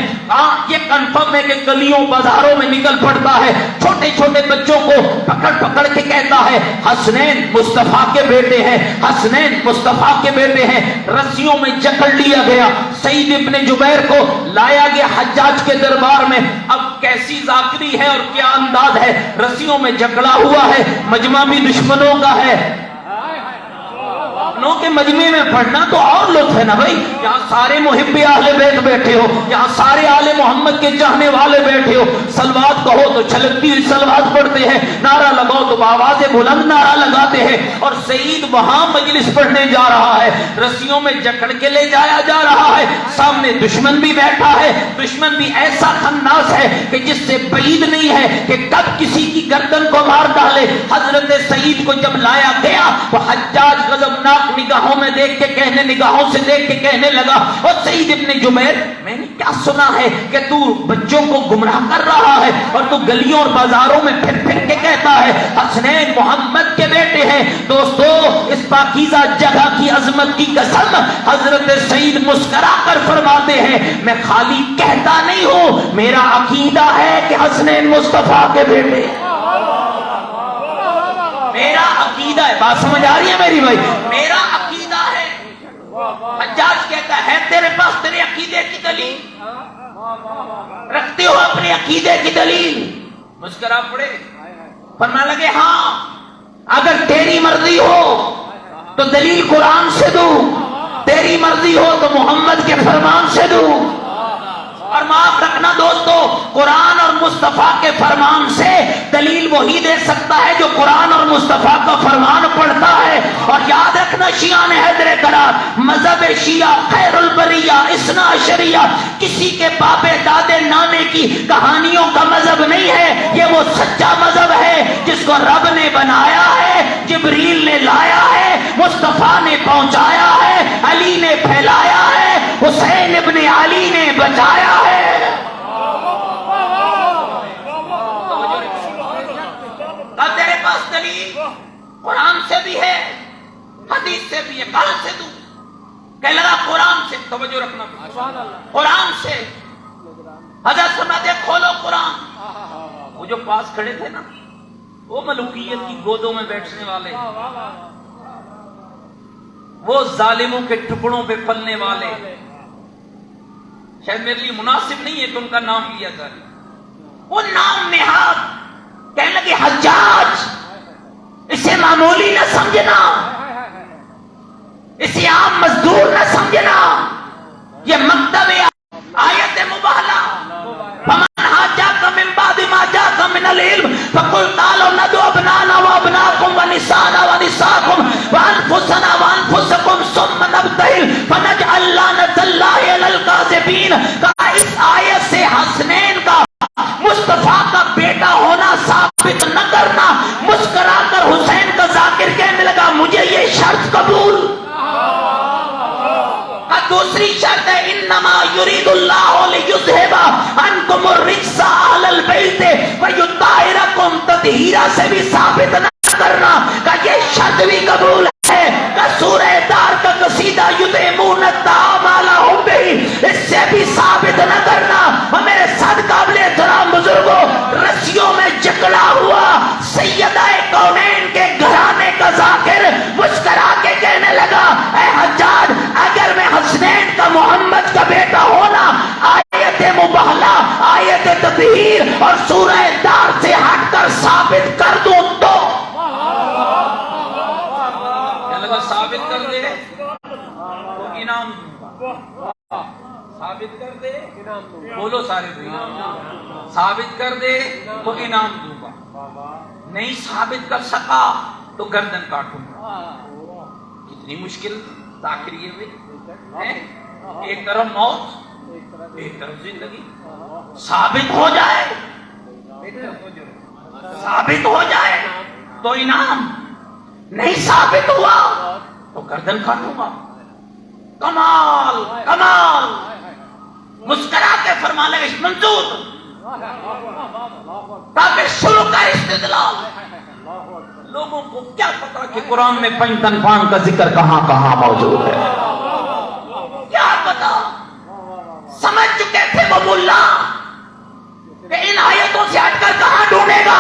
یہ کنفرم ہے کہ گلیوں بازاروں میں نکل پڑتا ہے, چھوٹے چھوٹے بچوں کو پکڑ پکڑ کے کہتا ہے حسنین مصطفیٰ کے بیٹے ہیں, حسنین مصطفیٰ کے بیٹے ہیں. رسیوں میں جکڑ لیا گیا, سعید ابن جبیر کو لایا گیا حجاج کے دربار میں. اب کیسی ذاکری ہے اور کیا انداز ہے, رسیوں میں جکڑا ہوا ہے, مجمع بھی دشمنوں کا ہے. کے مجمع میں پڑھنا تو اور لطف ہے نا بھائی. یہاں سارے محب اہل بیت بیٹھے ہو, یہاں سارے آل محمد کے چاہنے والے بیٹھے ہو, سلوات کہو تو چھلکتی ہوئی سلوات پڑھتے ہیں, نعرہ لگاؤ تو آواز بلند نعرہ لگاتے ہیں. اور سعید وہاں مجلس پڑھنے جا رہا ہے, رسیوں میں جکڑ کے لے جایا جا رہا ہے, سامنے دشمن بھی بیٹھا ہے. دشمن بھی ایسا خناس ہے کہ جس سے بعید نہیں ہے کہ کب کسی کی گردن کو مار ڈالے. حضرت سعید کو جب لایا گیا تو حجاج غضبناک نگاہوں میں دیکھ کے کہنے, نگاہوں سے دیکھ کے کہنے لگا, اور سعید ابن جبیر میں نے کیا سنا ہے کہ تو بچوں کو گمراہ کر رہا ہے اور تو گلیوں اور بازاروں میں پھر پھر کے کہتا ہے حسنین محمد کے بیٹے ہیں. دوستو اس پاکیزہ جگہ کی عظمت کی قسم, حضرت سعید مسکرا کر فرماتے ہیں میں خالی کہتا نہیں ہوں, میرا عقیدہ ہے کہ حسنین مصطفیٰ کے بیٹے, میرا عقیدہ ہے. بات سمجھ آ رہی ہے میری بھائی, میرا عقیدہ ہے. حجاج کہتا ہے تیرے پاس تیرے عقیدے کی دلیل رکھتے ہو, اپنے عقیدے کی دلیل؟ مسکرا پڑے, فرمانے لگے ہاں اگر تیری مرضی ہو تو دلیل قرآن سے دوں, تیری مرضی ہو تو محمد کے فرمان سے دوں. اور معاف رکھنا دوستو, قرآن اور مصطفیٰ کے فرمان سے دلیل وہی دے سکتا ہے جو قرآن اور مصطفیٰ کا فرمان پڑھتا ہے. اور یاد رکھنا شیعہ نے حیدر قرار, مذہب شیعہ خیر البریہ اثنا عشریہ کسی کے باپے دادے نانے کی کہانیوں کا مذہب نہیں ہے. یہ وہ سچا مذہب ہے جس کو رب نے بنایا ہے, جبریل نے لایا ہے, مصطفیٰ نے پہنچایا ہے, علی نے پھیلایا ہے, حسین ابن علی نے بچایا ہے. تیرے پاس دلیل قرآن سے بھی ہے, حدیث سے بھی ہے, کہاں سے دوں؟ کہ لگا قرآن سے. توجہ رکھنا, قرآن سے. حضرت فرماتے کھولو قرآن. وہ جو پاس کھڑے تھے نا, وہ ملوکیت کی گودوں میں بیٹھنے والے, وہ ظالموں کے ٹکڑوں پہ پلنے والے, شاید میرے لیے مناسب نہیں ہے کہ ان کا نام لیا جائے, وہ نام نہاد کہنے لگے حجاج اسے معمولی نہ سمجھنا, اسے عام مزدور نہ سمجھنا، یہ مکتب آیت مباہلہ. فمن حاجاک من بعد ما جاءک من العلم فقل تعالوا ندعو ابناءنا وابناءکم ونساءنا ونساءکم وانفسنا وانفسکم ثم نبتہل فنجعل لعنۃ اللہ علی الکاذبین. کہا اس آیت سے حسنین کا مصطفیٰ کا بیٹا ہونا ثابت نہ کرنا. مسکرا کر حسین کا ذاکر کہنے لگا مجھے یہ شرط قبول. دوسری شرط ہے انما یرید اللہ لیذھب عنکم الرجس اہل البیت ویطہرکم تطہیرا سے بھی ثابت نہ کرنا کہ یہ شرط بھی قبول ہے. کہ سورہ دار کا قصیدہ یطعمون الطعام علی حبہ اس سے بھی ثابت نہ کرنا. میرے ساتھ قابل احترام بزرگوں، رسیوں میں جکڑا ہوا سیدہ کونین کے گھرانے کا ذاکر مسکرا کے کہنے لگا اے حجاج اگر میں حسنین کا محمد کا بیٹا ہونا آیت مباہلہ، آیت تطہیر اور سورہ دار سے ہٹ کر ثابت کر دوں تو ثابت کر دے تو انعام دوں. ثابت کر دے بولو سارے ثابت کر دے تو انعام دوں گا. نہیں ثابت کر سکا تو گردن کاٹوں گا. کتنی مشکل تاخیر میں، ایک طرف موت ایک طرف زندگی. ثابت ہو جائے ثابت ہو جائے تو انعام، نہیں ثابت ہوا تو گردن کاٹوں گا. کمال کمال. مسکرا کے فرمانے لگے منظور تاکہ شروع کا استدلال. لوگوں کو کیا پتا کہ قرآن میں پنج تنفان کا ذکر کہاں کہاں موجود ہے، کیا پتا. سمجھ چکے تھے وہ ملا کہ ان آیتوں سے ہٹ کر کہاں ڈھونڈے گا.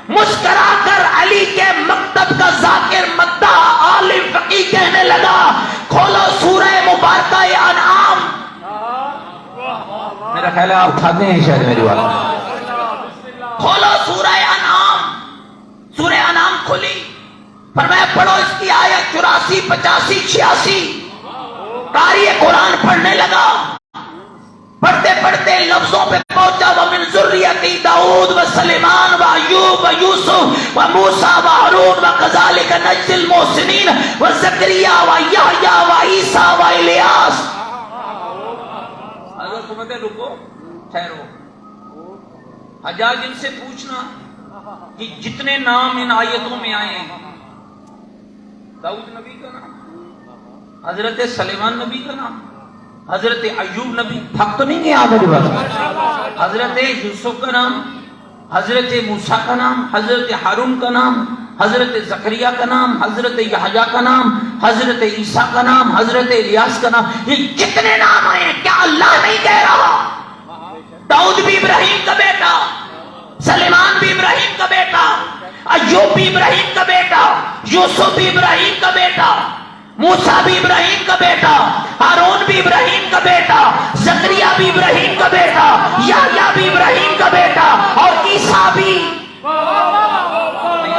مسکرا کر علی کے مکتب کا ذاکر مداح عالم فقیہ کہنے لگا کھولو سورہ مبارکہ انعام. میرا خیال ہے آپ کھاتے ہیں شاید میری والا. کھولو سورہ انعام. سورہ انعام کھولی، فرمایا پڑھو اس کی آیت 84 85 86. قاری قرآن پڑھنے لگا، پڑھتے پڑھتے لفظوں پہ پہنچا وَمِن ذُرِّيَّتِ داؤد وسلیمان وایوب ویوسف وموسیٰ وہارون وَكَذَلِكَ نَجْزِي الْمُحْسِنِينَ وَزَكَرِيَّا وَيَحْيَا وَعِیسیٰ وَإِلیاس. حضرت تمہیں رکو ٹھہرو. حجاج ان سے پوچھنا کہ جتنے نام ان آیتوں میں آئے ہیں، داؤد نبی کا نام، حضرت سلیمان نبی کا نام، حضرت ایوب نبی، تھک تو نہیں گیا میری بات، حضرت یوسف کا نام، حضرت موسیٰ کا نام، حضرت ہارون کا نام، حضرت زکریا کا نام، حضرت یحییٰ کا نام، حضرت عیسیٰ کا نام، حضرت الیاس کا نام. یہ جتنے نام آئے کیا اللہ نہیں کہہ رہا؟ داؤد بھی ابراہیم کا بیٹا، سلیمان بھی ابراہیم کا بیٹا، ایوب بھی ابراہیم کا بیٹا، یوسف بھی ابراہیم کا بیٹا، موسیٰ بھی ابراہیم کا بیٹا، ہارون بھی ابراہیم کا بیٹا، زکریا بھی ابراہیم کا بیٹا، یحییٰ بھی ابراہیم کا بیٹا، اور عیسیٰ بھی.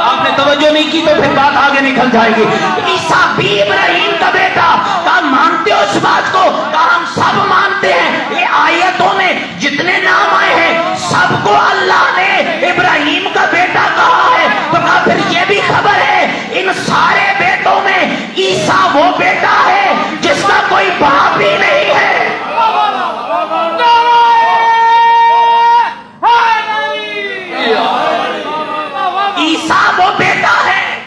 آپ نے توجہ نہیں کی تو پھر بات آگے نکل جائے گی. عیسیٰ بھی ابراہیم کا بیٹا. کہا مانتے ہو اس بات کو؟ کہا ہم سب مانتے ہیں. یہ آیتوں میں جتنے نام آئے ہیں سب کو اللہ نے ابراہیم کا بیٹا کہا ہے. تو کہا پھر یہ بھی خبر ہے ان سارے بیٹوں میں عیسیٰ وہ بیٹا ہے جس کا کوئی باپ ہی نہیں ہے. عیسیٰ وہ بیٹا ہے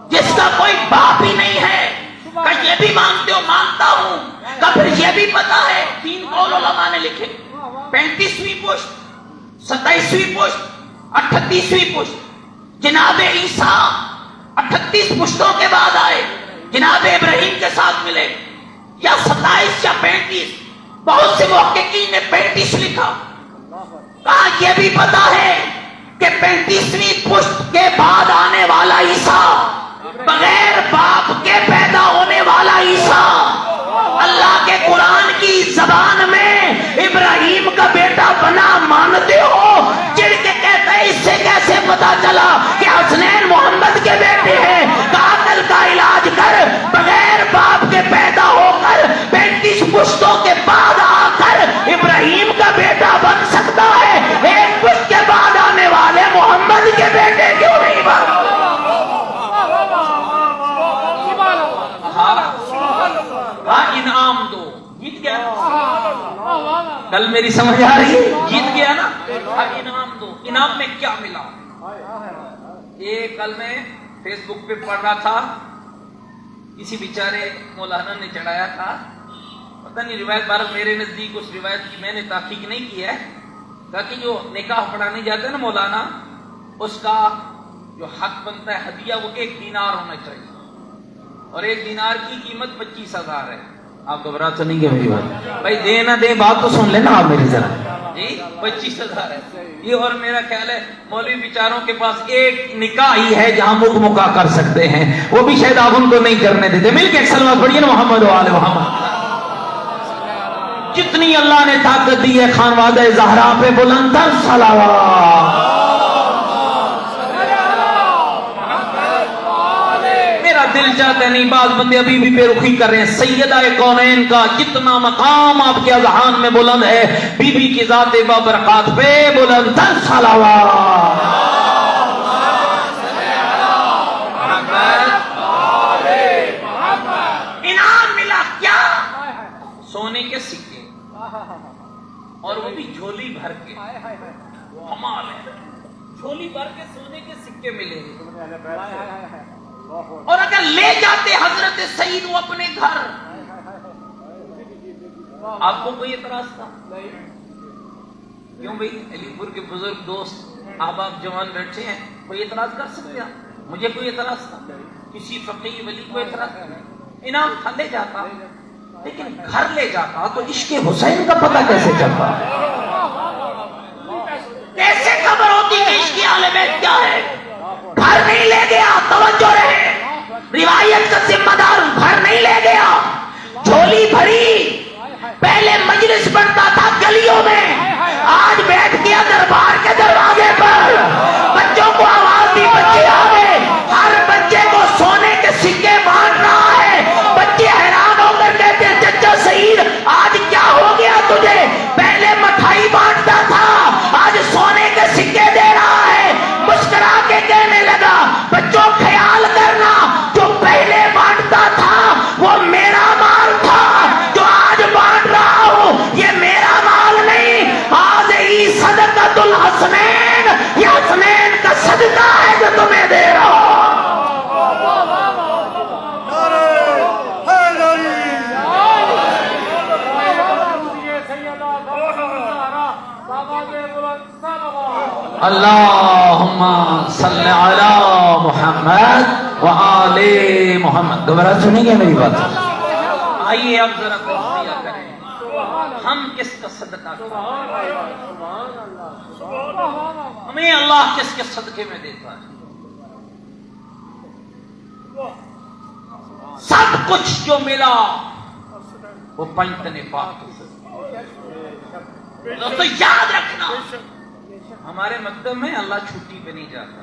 جس کا کوئی باپ ہی نہیں ہے. کہ یہ بھی مانتے ہو؟ مانتا ہوں. کہ پھر یہ بھی پتا ہے 3 قول علماء نے لکھے، 35ویں پشت، 27ویں پشت، 38ویں پشت. جناب عیسیٰ 38 پشتوں کے بعد آئے، جناب ابراہیم کے ساتھ ملے، یا 27 یا 35. بہت سے محققین نے 35 لکھا. کہا یہ بھی پتا ہے کہ 35ویں پشت کے بعد آنے والا عیسیٰ، بغیر باپ کے پیدا ہونے والا عیسیٰ، اللہ کے قرآن کی زبان میں ابراہیم کا بیٹا بنا مانتے ہو؟ چڑ کے کہتے ہیں اس سے کیسے پتا چلا کہ حسنین محمد کے بیٹے ہیں؟ قاتل کا علاج کر، بغیر کل میری سمجھ آ رہی ہے؟ جیت گیا نا، اب انعام دو۔ انعام میں کیا ملا؟ یہ کل میں فیس بک پہ پڑھ رہا تھا، کسی بیچارے مولانا نے چڑھایا تھا، پتہ نہیں روایت بارہ، میرے نزدیک اس روایت کی میں نے تحقیق نہیں کی ہے، کہا کہ جو نکاح پڑھانے جاتا ہے نا مولانا، اس کا جو حق بنتا ہے ہدیہ وہ 1 دینار ہونا چاہیے، اور 1 دینار کی قیمت 25,000 ہے۔ آپ گھبرا تو نہیں گے میری بات؟ بھائی دے نہ دے بات تو سن لینا آپ میری ذرا جی، 25,000 ہے یہ۔ اور میرا خیال ہے مولوی بیچاروں کے پاس ایک نکاح ہی ہے جہاں مکہ کر سکتے ہیں، وہ بھی شاید آپ ان کو نہیں کرنے دیتے۔ مل کے ایک سلوات پڑھیے نا محمد و آل محمد۔ جتنی اللہ نے طاقت دی ہے خانوادہ زہرا پہ بلند تر صلوات۔ میرا دل چاہتا ہے، نہیں بعض بندے ابھی بھی بے رخی کر رہے ہیں، سیدہ کونین کا جتنا مقام آپ کے اذہان میں بلند ہے، بی بی کی ذات بابرکات پہ بلند تر صلوات۔ انعام ملا کیا؟ سونے کے سکے، اور وہ بھی جھولی بھر کے۔ کمال ہے، جھولی بھر کے سونے کے سکے ملے، اور اگر لے جاتے حضرت سعید وہ اپنے گھر، آپ کو کوئی اعتراض تھا؟ کیوں بھائی؟ علی پور کے بزرگ دوست احباب جوان بیٹھے ہیں، کوئی اعتراض کر سکتے ہیں؟ مجھے کوئی اعتراض تھا؟ کسی فقیہ ولی کو اعتراض تھا؟ انعام تھا، لے جاتا، لیکن گھر لے جاتا تو عشق حسین کا پتہ کیسے چلتا؟ کیسے خبر ہوتی کہ عشق اہل بیت کیا ہے؟ گھر نہیں لے گیا، توجہ رہے، روایت کا ذمہ دار گھر نہیں لے گیا، جھولی بھری۔ پہلے مجلس بنتا تھا گلیوں میں، آج بیٹھ گیا دربار کے دروازے پر، بچوں کو آواز دی، بچے آ گئے، ہر بچے کو سونے کے سکے بانٹ رہا ہے۔ بچے حیران ہو کر کہتے ہیں چچا سعید آج کیا ہو گیا تجھے؟ پہلے مٹھائی بانٹتا تھا، آج سونے کے سکے دے رہا ہے۔ مسکرا کے کہنے لگا بچوں خیال کرنا، جو پہلے بانٹتا تھا وہ میرا مال تھا، جو آج بانٹ رہا ہوں یہ میرا مال نہیں، آج ہی صدقۃ الحسنین، یہ حسنین کا صدقہ ہے جو تمہیں دے رہا ہوں۔ اللہم صلی علی محمد وآل محمد۔ دوبارہ سنیں گے میری بات؟ آئیے اب ذرا تجزیہ کریں، ہم کس کا صدقہ کریں؟ ہمیں اللہ کس کے صدقے میں دیتا ہے؟ سب کچھ جو ملا وہ پنجتن پاک سے۔ دوستو یاد رکھنا، ہمارے مکتب میں اللہ چھٹی پہ نہیں جاتا،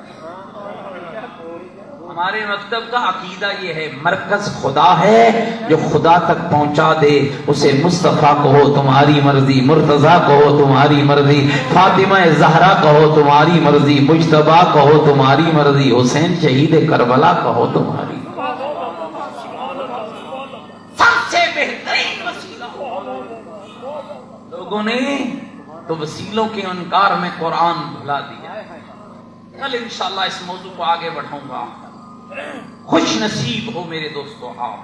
ہمارے مکتب کا عقیدہ یہ ہے مرکز خدا ہے، جو خدا تک پہنچا دے اسے مصطفیٰ کہو تمہاری مرضی، مرتضیٰ کہو تمہاری مرضی، فاطمہ زہرا کہو تمہاری مرضی، مجتبیٰ کہو تمہاری مرضی، حسین شہید کربلا کہو تمہاری۔ سب سے بہترین وسیلہ لوگوں نے تو وسیلوں کے انکار میں قرآن بھلا دیا۔ کل انشاءاللہ اس موضوع کو آگے بڑھاؤں گا۔ خوش نصیب ہو میرے دوستو آپ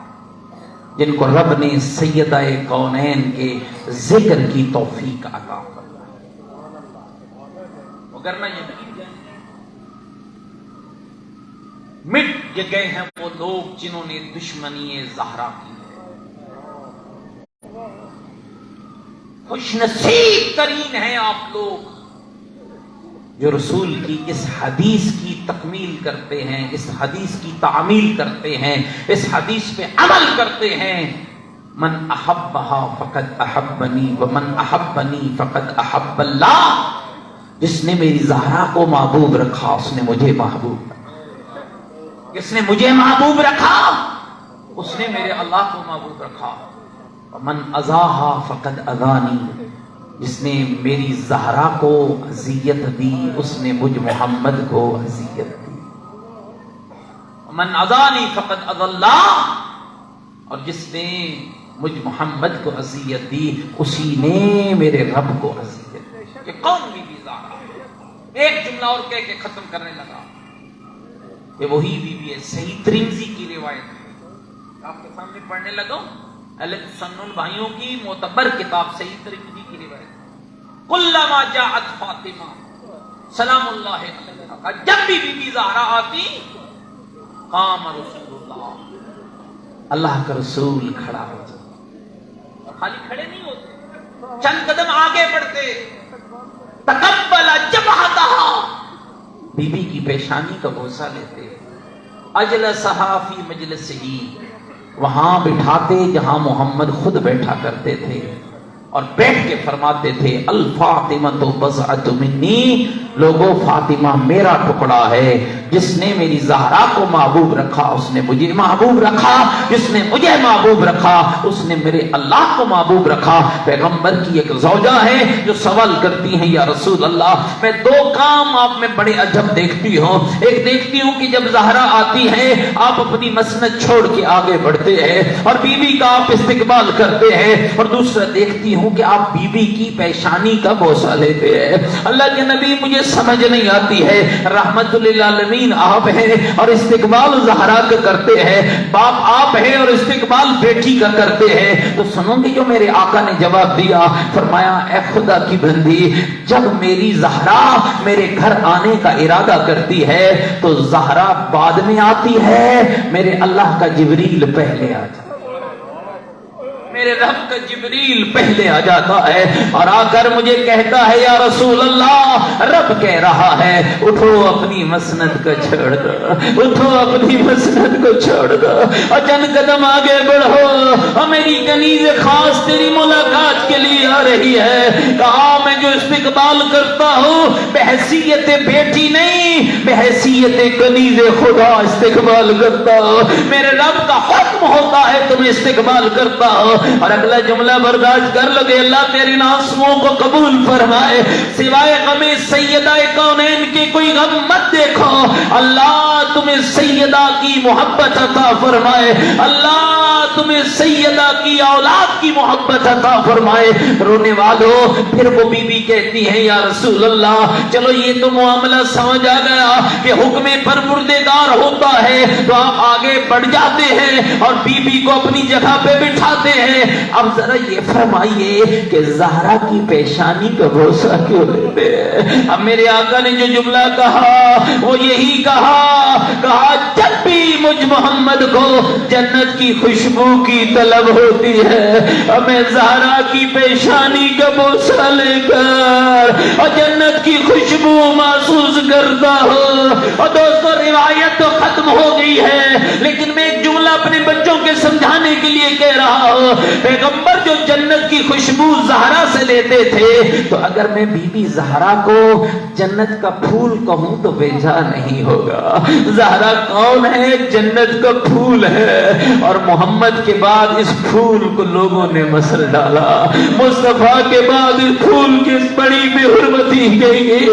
جن کو رب نے سیدہ کونین کے ذکر کی توفیق عطا فرمائی، وگرنہ یقین جائیں مٹ گئے ہیں وہ لوگ جنہوں نے دشمنی زہرا کی ہے۔ خوش نصیب ترین ہیں آپ لوگ جو رسول کی اس حدیث کی تکمیل کرتے ہیں، اس حدیث کی تعمیل کرتے ہیں، اس حدیث پہ عمل کرتے ہیں۔ من احبہا فقد احبنی ومن احبنی فقد احب اللہ۔ جس نے میری زہرا کو محبوب رکھا اس نے مجھے محبوب رکھا، جس نے مجھے محبوب رکھا اس نے میرے اللہ کو محبوب رکھا۔ من اذاہا فقد اذانی، جس نے میری زہرا کو اذیت دی اس نے مجھ محمد کو اذیت دی۔ من اذانی فقد اذى اللہ، اور جس نے مجھ محمد کو اذیت دی، اسی نے میرے رب کو اذیت دی۔ کہ کون بی بی زہرا؟ ایک جملہ اور کہہ کے ختم کرنے لگا، یہ وہی بی بی ہے، صحیح ترمذی کی روایت ہے، آپ کے سامنے پڑھنے لگا، اہل سنن بھائیوں کی معتبر کتاب صحیح ترمذی کی روایت ہے۔ کلما جاءت فاطمہ سلام اللہ علیہا، جب بھی بی بی زہرا آتی قام رسول اللہ، اللہ کا رسول کھڑا ہو جاتا، اور خالی کھڑے نہیں ہوتے، چند قدم آگے بڑھتے، تقبل جبہتہا، بی بی کی پیشانی کا بوسہ لیتے، اجلسہا فی مجلسہ، وہاں بٹھاتے جہاں محمد خود بیٹھا کرتے تھے، اور بیٹھ کے فرماتے تھے الفاطمہ تو بضعۃ منی، لوگوں فاطمہ میرا ٹکڑا ہے، جس نے میری زہرا کو محبوب رکھا اس نے مجھے محبوب رکھا، جس نے مجھے محبوب رکھا اس نے میرے اللہ کو محبوب رکھا۔ پیغمبر کی ایک زوجہ ہے جو سوال کرتی ہیں یا رسول اللہ میں دو کام آپ میں بڑے عجب دیکھتی ہوں، ایک دیکھتی ہوں کہ جب زہرا آتی ہے آپ اپنی مسند چھوڑ کے آگے بڑھتے ہیں اور بی بی کا آپ استقبال کرتے ہیں، اور دوسرا دیکھتی ہوں کہ آپ بی بی کی پیشانی کا بوسہ لیتے ہیں۔ اللہ کے نبی مجھے سمجھ نہیں آتی ہے، رحمت للعالمین آپ ہیں اور استقبال زہرا کا کرتے ہیں، باپ آپ ہیں اور استقبال بیٹی کا کرتے ہیں، تو سنو گے جو میرے آقا نے جواب دیا، فرمایا اے خدا کی بندی، جب میری زہرا میرے گھر آنے کا ارادہ کرتی ہے تو زہرا بعد میں آتی ہے، میرے اللہ کا جبریل پہلے آ جاتا، میرے رب کا جبریل پہلے آ جاتا ہے اور آ کر مجھے کہتا ہے یا رسول اللہ، رب کہہ رہا ہے اٹھو اپنی مسند کو چھوڑ دو، اٹھو اپنی مسند کو چھوڑ دو اور چند قدم آگے بڑھو، اور میری کنیز خاص تیری ملاقات کے لیے آ رہی ہے۔ کہا میں جو استقبال کرتا ہوں بحیثیت بیٹی نہیں، بحیثیت کنیز خدا استقبال کرتا ہوں، میرے رب کا حکم ہوتا ہے تمہیں استقبال کرتا ہوں۔ اور اگلا جملہ برداشت کر لو گے، اللہ تیری ناسموں کو قبول فرمائے، سوائے غم سیدہ کونین کے کوئی غم مت دیکھو، اللہ تمہیں سیدہ کی محبت عطا فرمائے، اللہ تمہیں سیدہ کی اولاد کی محبت عطا فرمائے۔ رونے والوں پھر وہ بی بی کہتی ہے یا رسول اللہ چلو یہ تو معاملہ سمجھ آ گیا کہ حکم پروردگار ہوتا ہے تو آپ آگے بڑھ جاتے ہیں اور بی بی کو اپنی جگہ پہ بٹھاتے ہیں، اب ذرا یہ فرمائیے کہ زہرا کی پیشانی کا بوسہ کیوں لیتے ہیں؟ اب میرے آقا نے جو جملہ کہا وہ یہی کہا جب بھی مجھ محمد کو جنت کی خوشبو کی طلب ہوتی ہے اور میں زہرا کی پیشانی کا بوسہ لے کر اور جنت کی خوشبو محسوس کرتا ہوں۔ اور دوستو روایت تو ختم ہو گئی ہے لیکن میں ایک جملہ اپنے بچوں کے سمجھانے کے لیے کہہ رہا ہوں، پیغمبر جو جنت کی خوشبو زہرا سے لیتے تھے تو اگر میں بی بی زہرا کو جنت کا پھول کہوں تو بیجا نہیں ہوگا۔ زہرا کون ہے؟ جنت کا پھول ہے، اور محمد کے بعد اس پھول کو لوگوں نے مسل ڈالا، مصطفیٰ کے بعد اس پھول کی بڑی بے حرمتی گئی،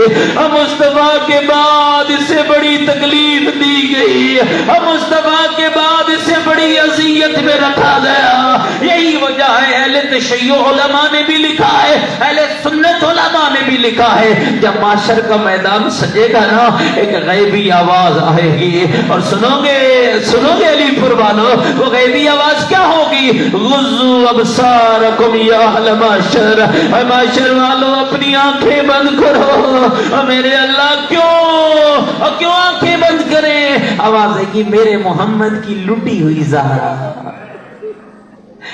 مصطفیٰ کے بعد اسے بڑی تکلیف دی گئی، مصطفیٰ کے بعد اسے بڑی اذیت میں رکھا گیا۔ یہی وجہ ہے اہل تشیع علماء نے بھی لکھا ہے، اہل سنت علماء نے بھی لکھا ہے، جب معاشر کا میدان سجے گا نا ایک غیبی آواز آئے گی، اور سنو گے علی پور والو، وہ غیبی آواز کیا ہوگی؟ غضوا ابصارکم یا اہل معاشر، اے معاشر والو اپنی آنکھیں بند کرو، اور میرے اللہ کیوں آنکھیں بند کریں؟ آواز ہے کہ میرے محمد کی لٹی ہوئی زہرا،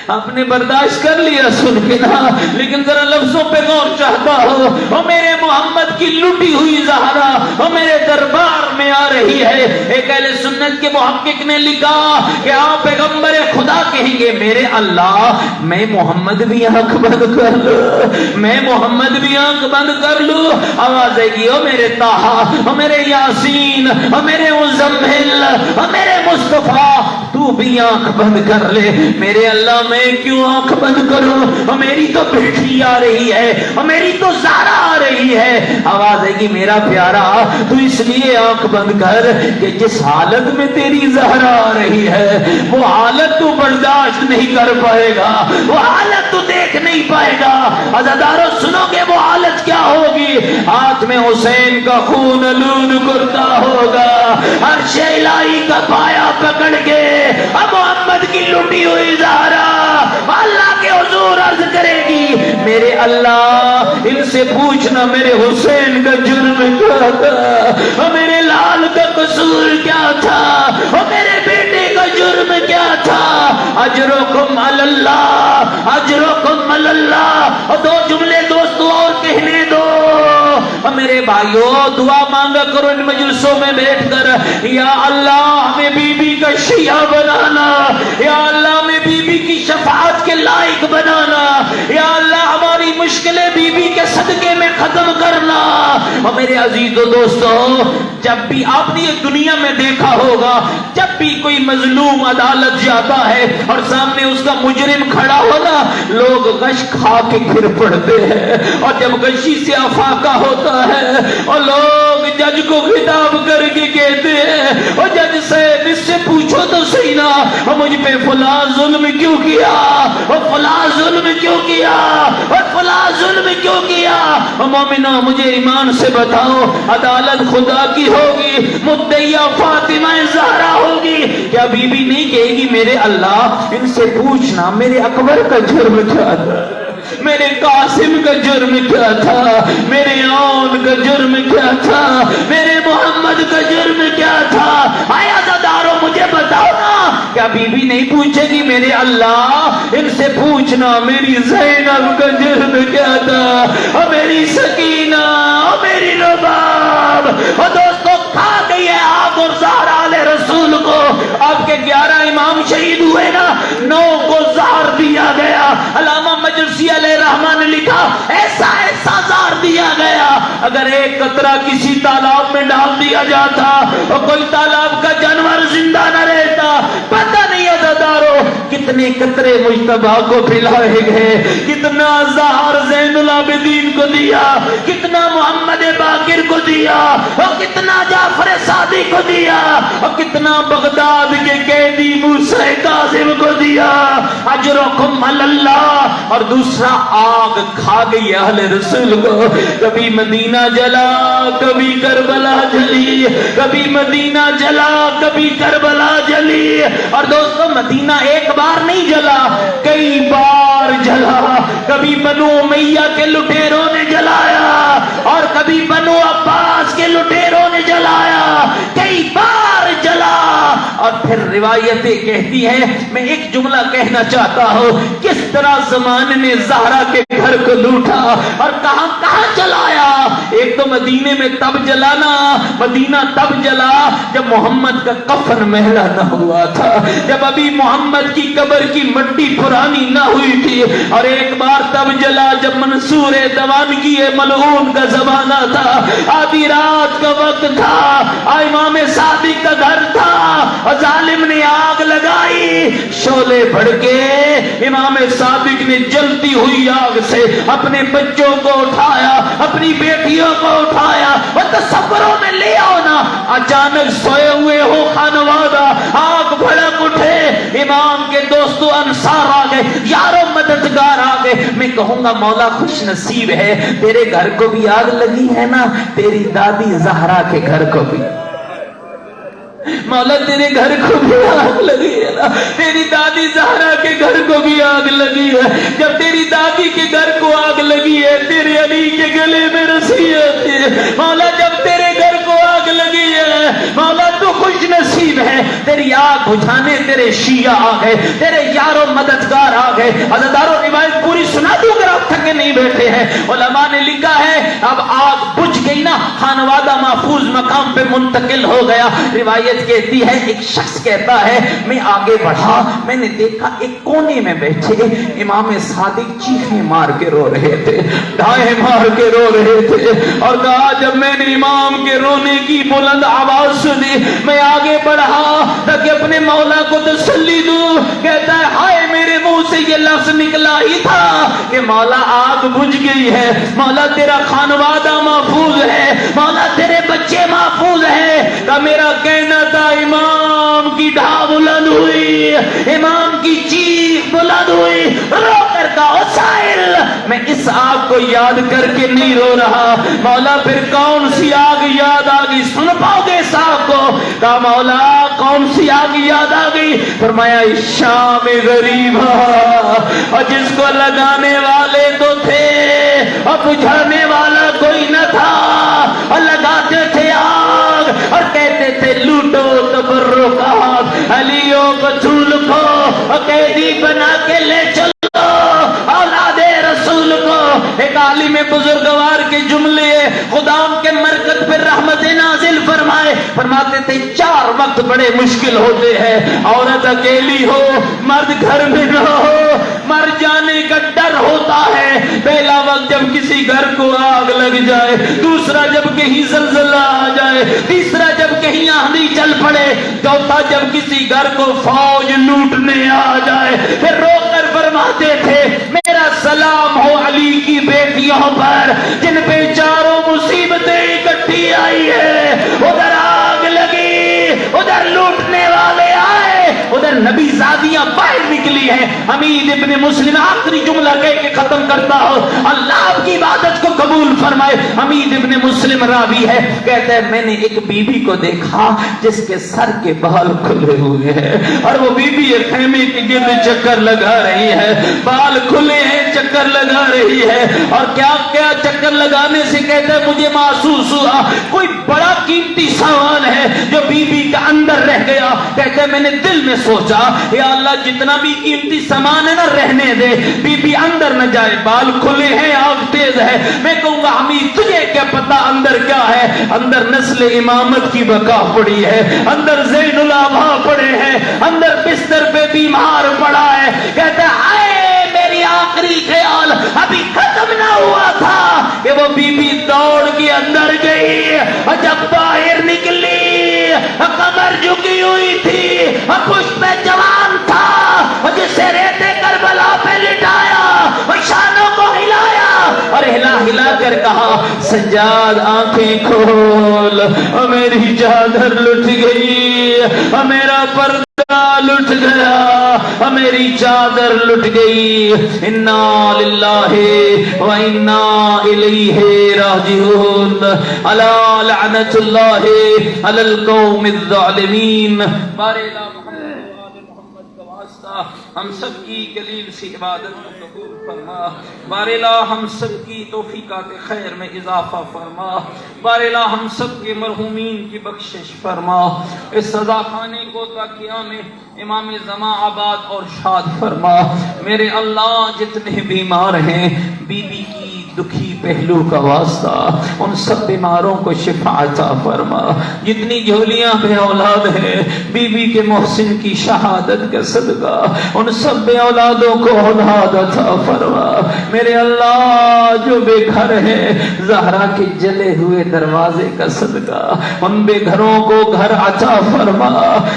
آپ نے برداشت کر لیا سن کے نا، لیکن ذرا لفظوں پہ غور چاہتا ہو، اور میرے محمد کی لٹی ہوئی زہرا اور میرے دربار میں آ رہی ہے۔ ایک اہل سنت کے محقق نے لکھا کہ آپ پیغمبر خدا کہیں گے میرے اللہ میں محمد بھی آنکھ بند کر لوں، میں محمد بھی آنکھ بند کر لوں، آواز آئے گی او میرے طٰہٰ، او میرے یاسین، او میرے مزمل، او میرے مصطفیٰ تو بھی آنکھ بند کر لے۔ میرے اللہ میں کیوں آنکھ بند کروں؟ اور میری تو بیٹی آ رہی ہے، اور میری تو زہرا آ رہی ہے۔ آواز ہے کہ میرا پیارا تو اس لیے آنکھ بند کر کہ جس حالت میں تیری زہرا آ رہی ہے وہ حالت تو برداشت نہیں کر پائے گا، وہ حالت تو دیکھ نہیں پائے گا۔ عزادارو سنو گے وہ حالت کیا ہوگی؟ ہاتھ میں حسین کا خون آلود کرتا ہوگا، عرش الہی کا پایا پکڑ کے اب محمد کی لٹی ہوئی زہرا اللہ کے حضور عرض کرے گی، میرے اللہ ان سے پوچھنا میرے حسین کا جرم کیا تھا، میرے لال کا قصور کیا تھا، میرے بیٹے کا جرم کیا تھا؟ اجرکم علی اللہ، اجرکم علی اللہ۔ اور دو جملے دوستوں اور کہنے دو میرے بھائیوں، دعا مانگا کرو ان مجلسوں میں بیٹھ کر، یا اللہ ہمیں بی بی کا شیعہ بنانا، یا اللہ ہمیں بی بی کی شفاعت کے لائق بنانا، یا اللہ ہماری مشکلیں بی بی کے صدقے میں ختم کرنا۔ اور میرے عزیز و دوستو، جب بھی آپ نے یہ دنیا میں دیکھا ہوگا، جب بھی کوئی مظلوم عدالت جاتا ہے اور سامنے اس کا مجرم کھڑا ہونا، لوگ غش کھا کے گر پڑتے ہیں، اور جب غشی سے افاقہ ہوتا ہے اور لوگ جج کو خطاب کر کے کہتے ہیں، اور جج صاحب اس سے پوچھو تو صحیح نا، اور مجھ پہ فلاں ظلم کیوں کیا، اور فلاں ظلم کیوں کیا، اور فلاں ظلم کیوں کیا؟ اور مومنو مجھے ایمان سے بتاؤ، عدالت خدا کی ہوگی، مدعیہ فاطمہ زہرا ہوگی، کیا بی بی نہیں کہے گی میرے اللہ ان سے پوچھنا میرے اکبر کا جرم کیا تھا، میرے قاسم کا جرم کیا تھا، میرے آن کا جرم کیا تھا، میرے محمد کا جرم کیا تھا؟ آئے عزادارو مجھے بتاؤ نا، کیا بی بی نہیں پوچھے گی میرے اللہ ان سے پوچھنا میری زینب کا جرم کیا تھا، اور میری سکینہ، اور میری رباب؟ اور دوستو کھا گئی ہے آگ اور زہر آل رسول کو، آپ کے 11 امام شہید ہوئے نا، 9 کو زہر دیا گیا۔ علامہ مجلسی علیہ رحمہ نے لکھا ایسا ایسا زہر دیا گیا، اگر ایک قطرہ کسی تالاب میں ڈال دیا جاتا اور کوئی تالاب کا جانور زندہ نہ رہتا، پتہ نہیں عزادارو کتنے قطرے مجتبیٰ کو پلائے گئے، کتنا زہر زین العابدین کو دیا، کتنا محمد باقر کو دیا، اور کتنا جعفر صادق کو دیا، اور کتنا بغداد کے قیدی موسیٰ کاظم کو دیا۔ اجرکم علی اللہ۔ اور دوسرا آگ کھا گئی اہل رسول کو، کبھی مدینہ جلا کبھی کربلا جلی، کبھی مدینہ جلا کبھی کربلا جلی۔ اور دوستو مدینہ ایک بار نہیں جلا، کئی بار جلا، کبھی بنو امیہ کے لٹیروں نے جلایا، اور کبھی بنو عباس کے لٹیروں نے جلایا، کئی بار جلا۔ اور پھر روایتیں کہتی ہیں، میں ایک جملہ کہنا چاہتا ہوں، کس طرح زمانے نے زہرا کے گھر کو لوٹا اور کہاں کہاں جلایا۔ ایک تو مدینے میں تب جلانا، مدینہ تب جلا جب محمد کا کفن مہلا نہ ہوا تھا، جب ابھی محمد کی قبر کی مٹی پرانی نہ ہوئی تھی، اور ایک بار تب جلا جب منصور دوانگی ملعون کا زمانہ تھا، آدھی رات کا وقت تھا، امام صادق کا گھر تھا، اور ظالم نے آگ لگائی، شعلے بھڑکے، امام صادق نے جلتی ہوئی آگ سے اپنے بچوں کو اٹھایا، اپنی بیٹیوں کو اٹھایا، اور تصوروں میں لے آؤ نا، اچانک سوئے ہوئے ہو خانوادہ، آگ بھڑک اٹھے، امام کے دوستو انصار آ گئے، یارو مددگار آ گئے۔ میں کہوں گا مولا خوش نصیب ہے، تیرے گھر کو بھی آگ لگی ہے نا، تیری دادی زہرا کے گھر کو بھی، مولا تیرے گھر کو بھی آگ لگی ہے نا، تیری دادی زہرا کے گھر کو بھی آگ لگی ہے۔ جب تیری دادی کے گھر کو آگ لگی ہے، تیرے علی کے گلے میں رسی ہے، مولا جب تیرے گھر کو آگ لگی ہے، مولا تو خوش نصیب ہے، تیری آگ بجھانے تیرے شیعہ آ گئے، تیرے یارو مددگار آ گئے۔ عزادارو روایت پوری سنا دوں اگر آپ تھکے نہیں بیٹھے ہیں۔ علماء نے لکھا ہے اب آگ بجھ گئی نا، خانوادہ محفوظ مقام پہ منتقل ہو گیا۔ روایت کہتی ہے ایک شخص کہتا ہے میں آگے بڑھا، میں نے دیکھا ایک کونے میں بیٹھے امام صادق چیخیں مار کے رو رہے تھے، ڈھائیں مار کے رو رہے تھے، اور کہا جب میں نے امام کے رونے کی بلند آواز سنی میں آگے بڑھا تاکہ اپنے مولا کو تسلی دوں۔ کہتا ہے ہائے میرے منہ سے یہ لفظ نکلا ہی تھا کہ مولا آگ بجھ گئی ہے، مولا تیرا خانوادہ محفوظ ہے، مولا تیرے بچے محفوظ ہیں۔ کا میرا کہنا تھا امام کی ڈھا بلند ہوئی، امام میں اس آگ کو یاد کر کے نہیں رو رہا۔ مولا پھر کون سی آگ یاد آ گئی؟ سن پاؤ گے اس آگ کو؟ کہا مولا کون سی آگ یاد آ گئی؟ فرمایا شام غریبا، اور جس کو لگانے والے تو تھے اور بجھانے والا کوئی نہ تھا، اور لگاتے تھے آگ اور کہتے تھے لوٹو تبرکات، علیوں کو چول کو اور قیدی بنا کے لے چلو اولاد رسول کو۔ ایک عالم بزرگوار کے جملے خداوند کے مرکز پر رحمت نازل فرمائے، فرماتے تھے 4 وقت بڑے مشکل ہوتے ہیں، عورت اکیلی ہو، مرد گھر میں نہ ہو، مر جانے کا ڈر ہوتا ہے۔ پہلا وقت جب کسی گھر کو آگ لگ جائے، دوسرا جب کہیں زلزلہ آ جائے، تیسرا جب کہیں آندھی چل پڑے، چوتھا جب کسی گھر کو فوج لوٹنے آ جائے۔ پھر رو کر فرماتے تھے میرا سلام ہو علی کی بیٹیوں پر جن پہ چاروں مصیبتیں اکٹھی آئی ہے، ادھر آگ لگی، ادھر لوٹنے والے آئے، ادھر نبی زادیاں باہر نکلی ہیں۔ حمید ابن مسلم آخری جملہ کہہ کے ختم کرتا ہوں، اللہ آپ کی عبادت کو قبول فرمائے۔ حمید ابن مسلم راوی ہے، کہتا ہے میں نے ایک بی بی کو دیکھا جس کے سر کے بال کھلے ہوئے ہیں، اور وہ بی بی ایک خیمے کے گرد چکر لگا رہی ہے، بال کھلے ہیں، چکر لگا رہی ہے، اور کیا کیا چکر لگانے سے کہتا ہے مجھے محسوس ہوا کوئی بڑا قیمتی سامان ہے جو بی بی کا اندر رہ گیا۔ کہتا ہے میں نے دل میں سوچا یا اللہ جتنا بھی قیمتی سامان ہے نا رہنے دے، بی بی اندر نہ جائے، بال کھلے ہیں، آگ تیز ہے۔ میں کہوں گا حمید تجھے کیا پتا اندر کیا ہے؟ اندر نسل امامت کی بقا پڑی ہے، اندر زین الآبا پڑے ہیں، اندر بستر پہ بیمار پڑا ہے۔ کہتا ہے آئے میری آخری خیال ابھی ختم نہ ہوا تھا کہ وہ بی بی دوڑ کے اندر گئی، اور جب باہر نکلی کمر جھکی ہوئی تھی، اور پشت پہ جوان تھا، اور جسے ریتے کربلا پہ لٹایا اور شانوں کو ہلایا اور ہلا ہلا کر کہا سجاد آنکھیں کھول، اور میری چادر لٹ گئی، اور میرا پردہ لٹ گیا، اور میری چادر لٹ گئی، انا للہ و انا الیہ راجعون، الا لعنت اللہ علی القوم الظالمین۔ بارے لا محمد و آل محمد کا واسطہ ہم سب کی قلیل سی عبادت کو قبول فرما، بارے لا ہم سب کی توفیقات خیر میں اضافہ فرما، بارے لا ہم سب کے مرحومین کی بخشش فرما، اس سزا خانے کو تا قیام امام زمان آباد اور شاد فرما۔ میرے اللہ جتنے بیمار ہیں بی بی کی دکھی پہلو کا واسطہ ان سب بیماروں کو شفا عطا فرما، جتنی جھولیاں بے اولاد ہیں بی بی کے محسن کی شہادت کا صدقہ ان سب بے اولادوں کو اولاد عطا فرما۔ میرے اللہ جو بے گھر ہے زہرا کے جلے ہوئے دروازے کا صدقہ ان بے گھروں کو گھر عطا فرما،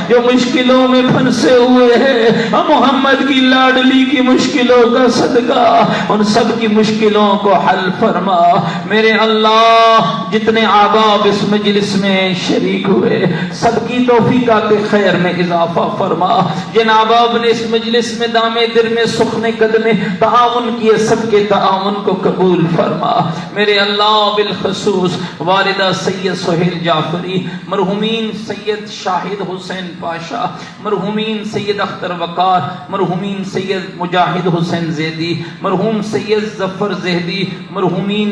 جو مشکلوں میں پھنسے ہوئے ہیں محمد کی لاڈلی کی مشکلوں کا صدقہ ان سب کی مشکلوں کو حل فرما۔ میرے اللہ جتنے احباب اس مجلس میں شریک ہوئے سب کی توفیقات خیر میں اضافہ فرما، جن احباب نے اس مجلس میں دامے در میں سخن قدم تعاون کیے سب کے تعاون کو قبول فرما۔ میرے اللہ بالخصوص والدہ سید سہیل جعفری، مرحومین سید شاہد حسین پاشا، مرحومین سید اختر وقار، مرحومین سید مجاہد حسین زیدی، مرحوم سید ظفر زیدی، مرحومین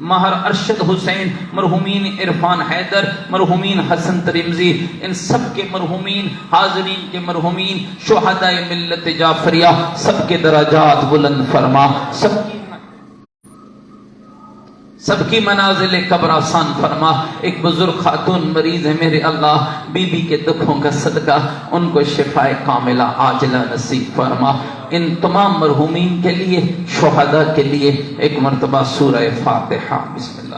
ماہر ارشد حسین، مرحومین عرفان حیدر، مرحومین حسن ترمزی، ان سب کے مرحومین، حاضرین کے مرحومین، شہداء ملت جعفریہ سب کے درجات بلند فرما، سب کی منازل قبر آسان فرما۔ ایک بزرگ خاتون مریض ہے میرے اللہ بی بی کے دکھوں کا صدقہ ان کو شفاء کاملہ عاجلہ نصیب فرما۔ ان تمام مرحومین کے لیے، شہداء کے لیے ایک مرتبہ سورہ فاتحہ بسم اللہ۔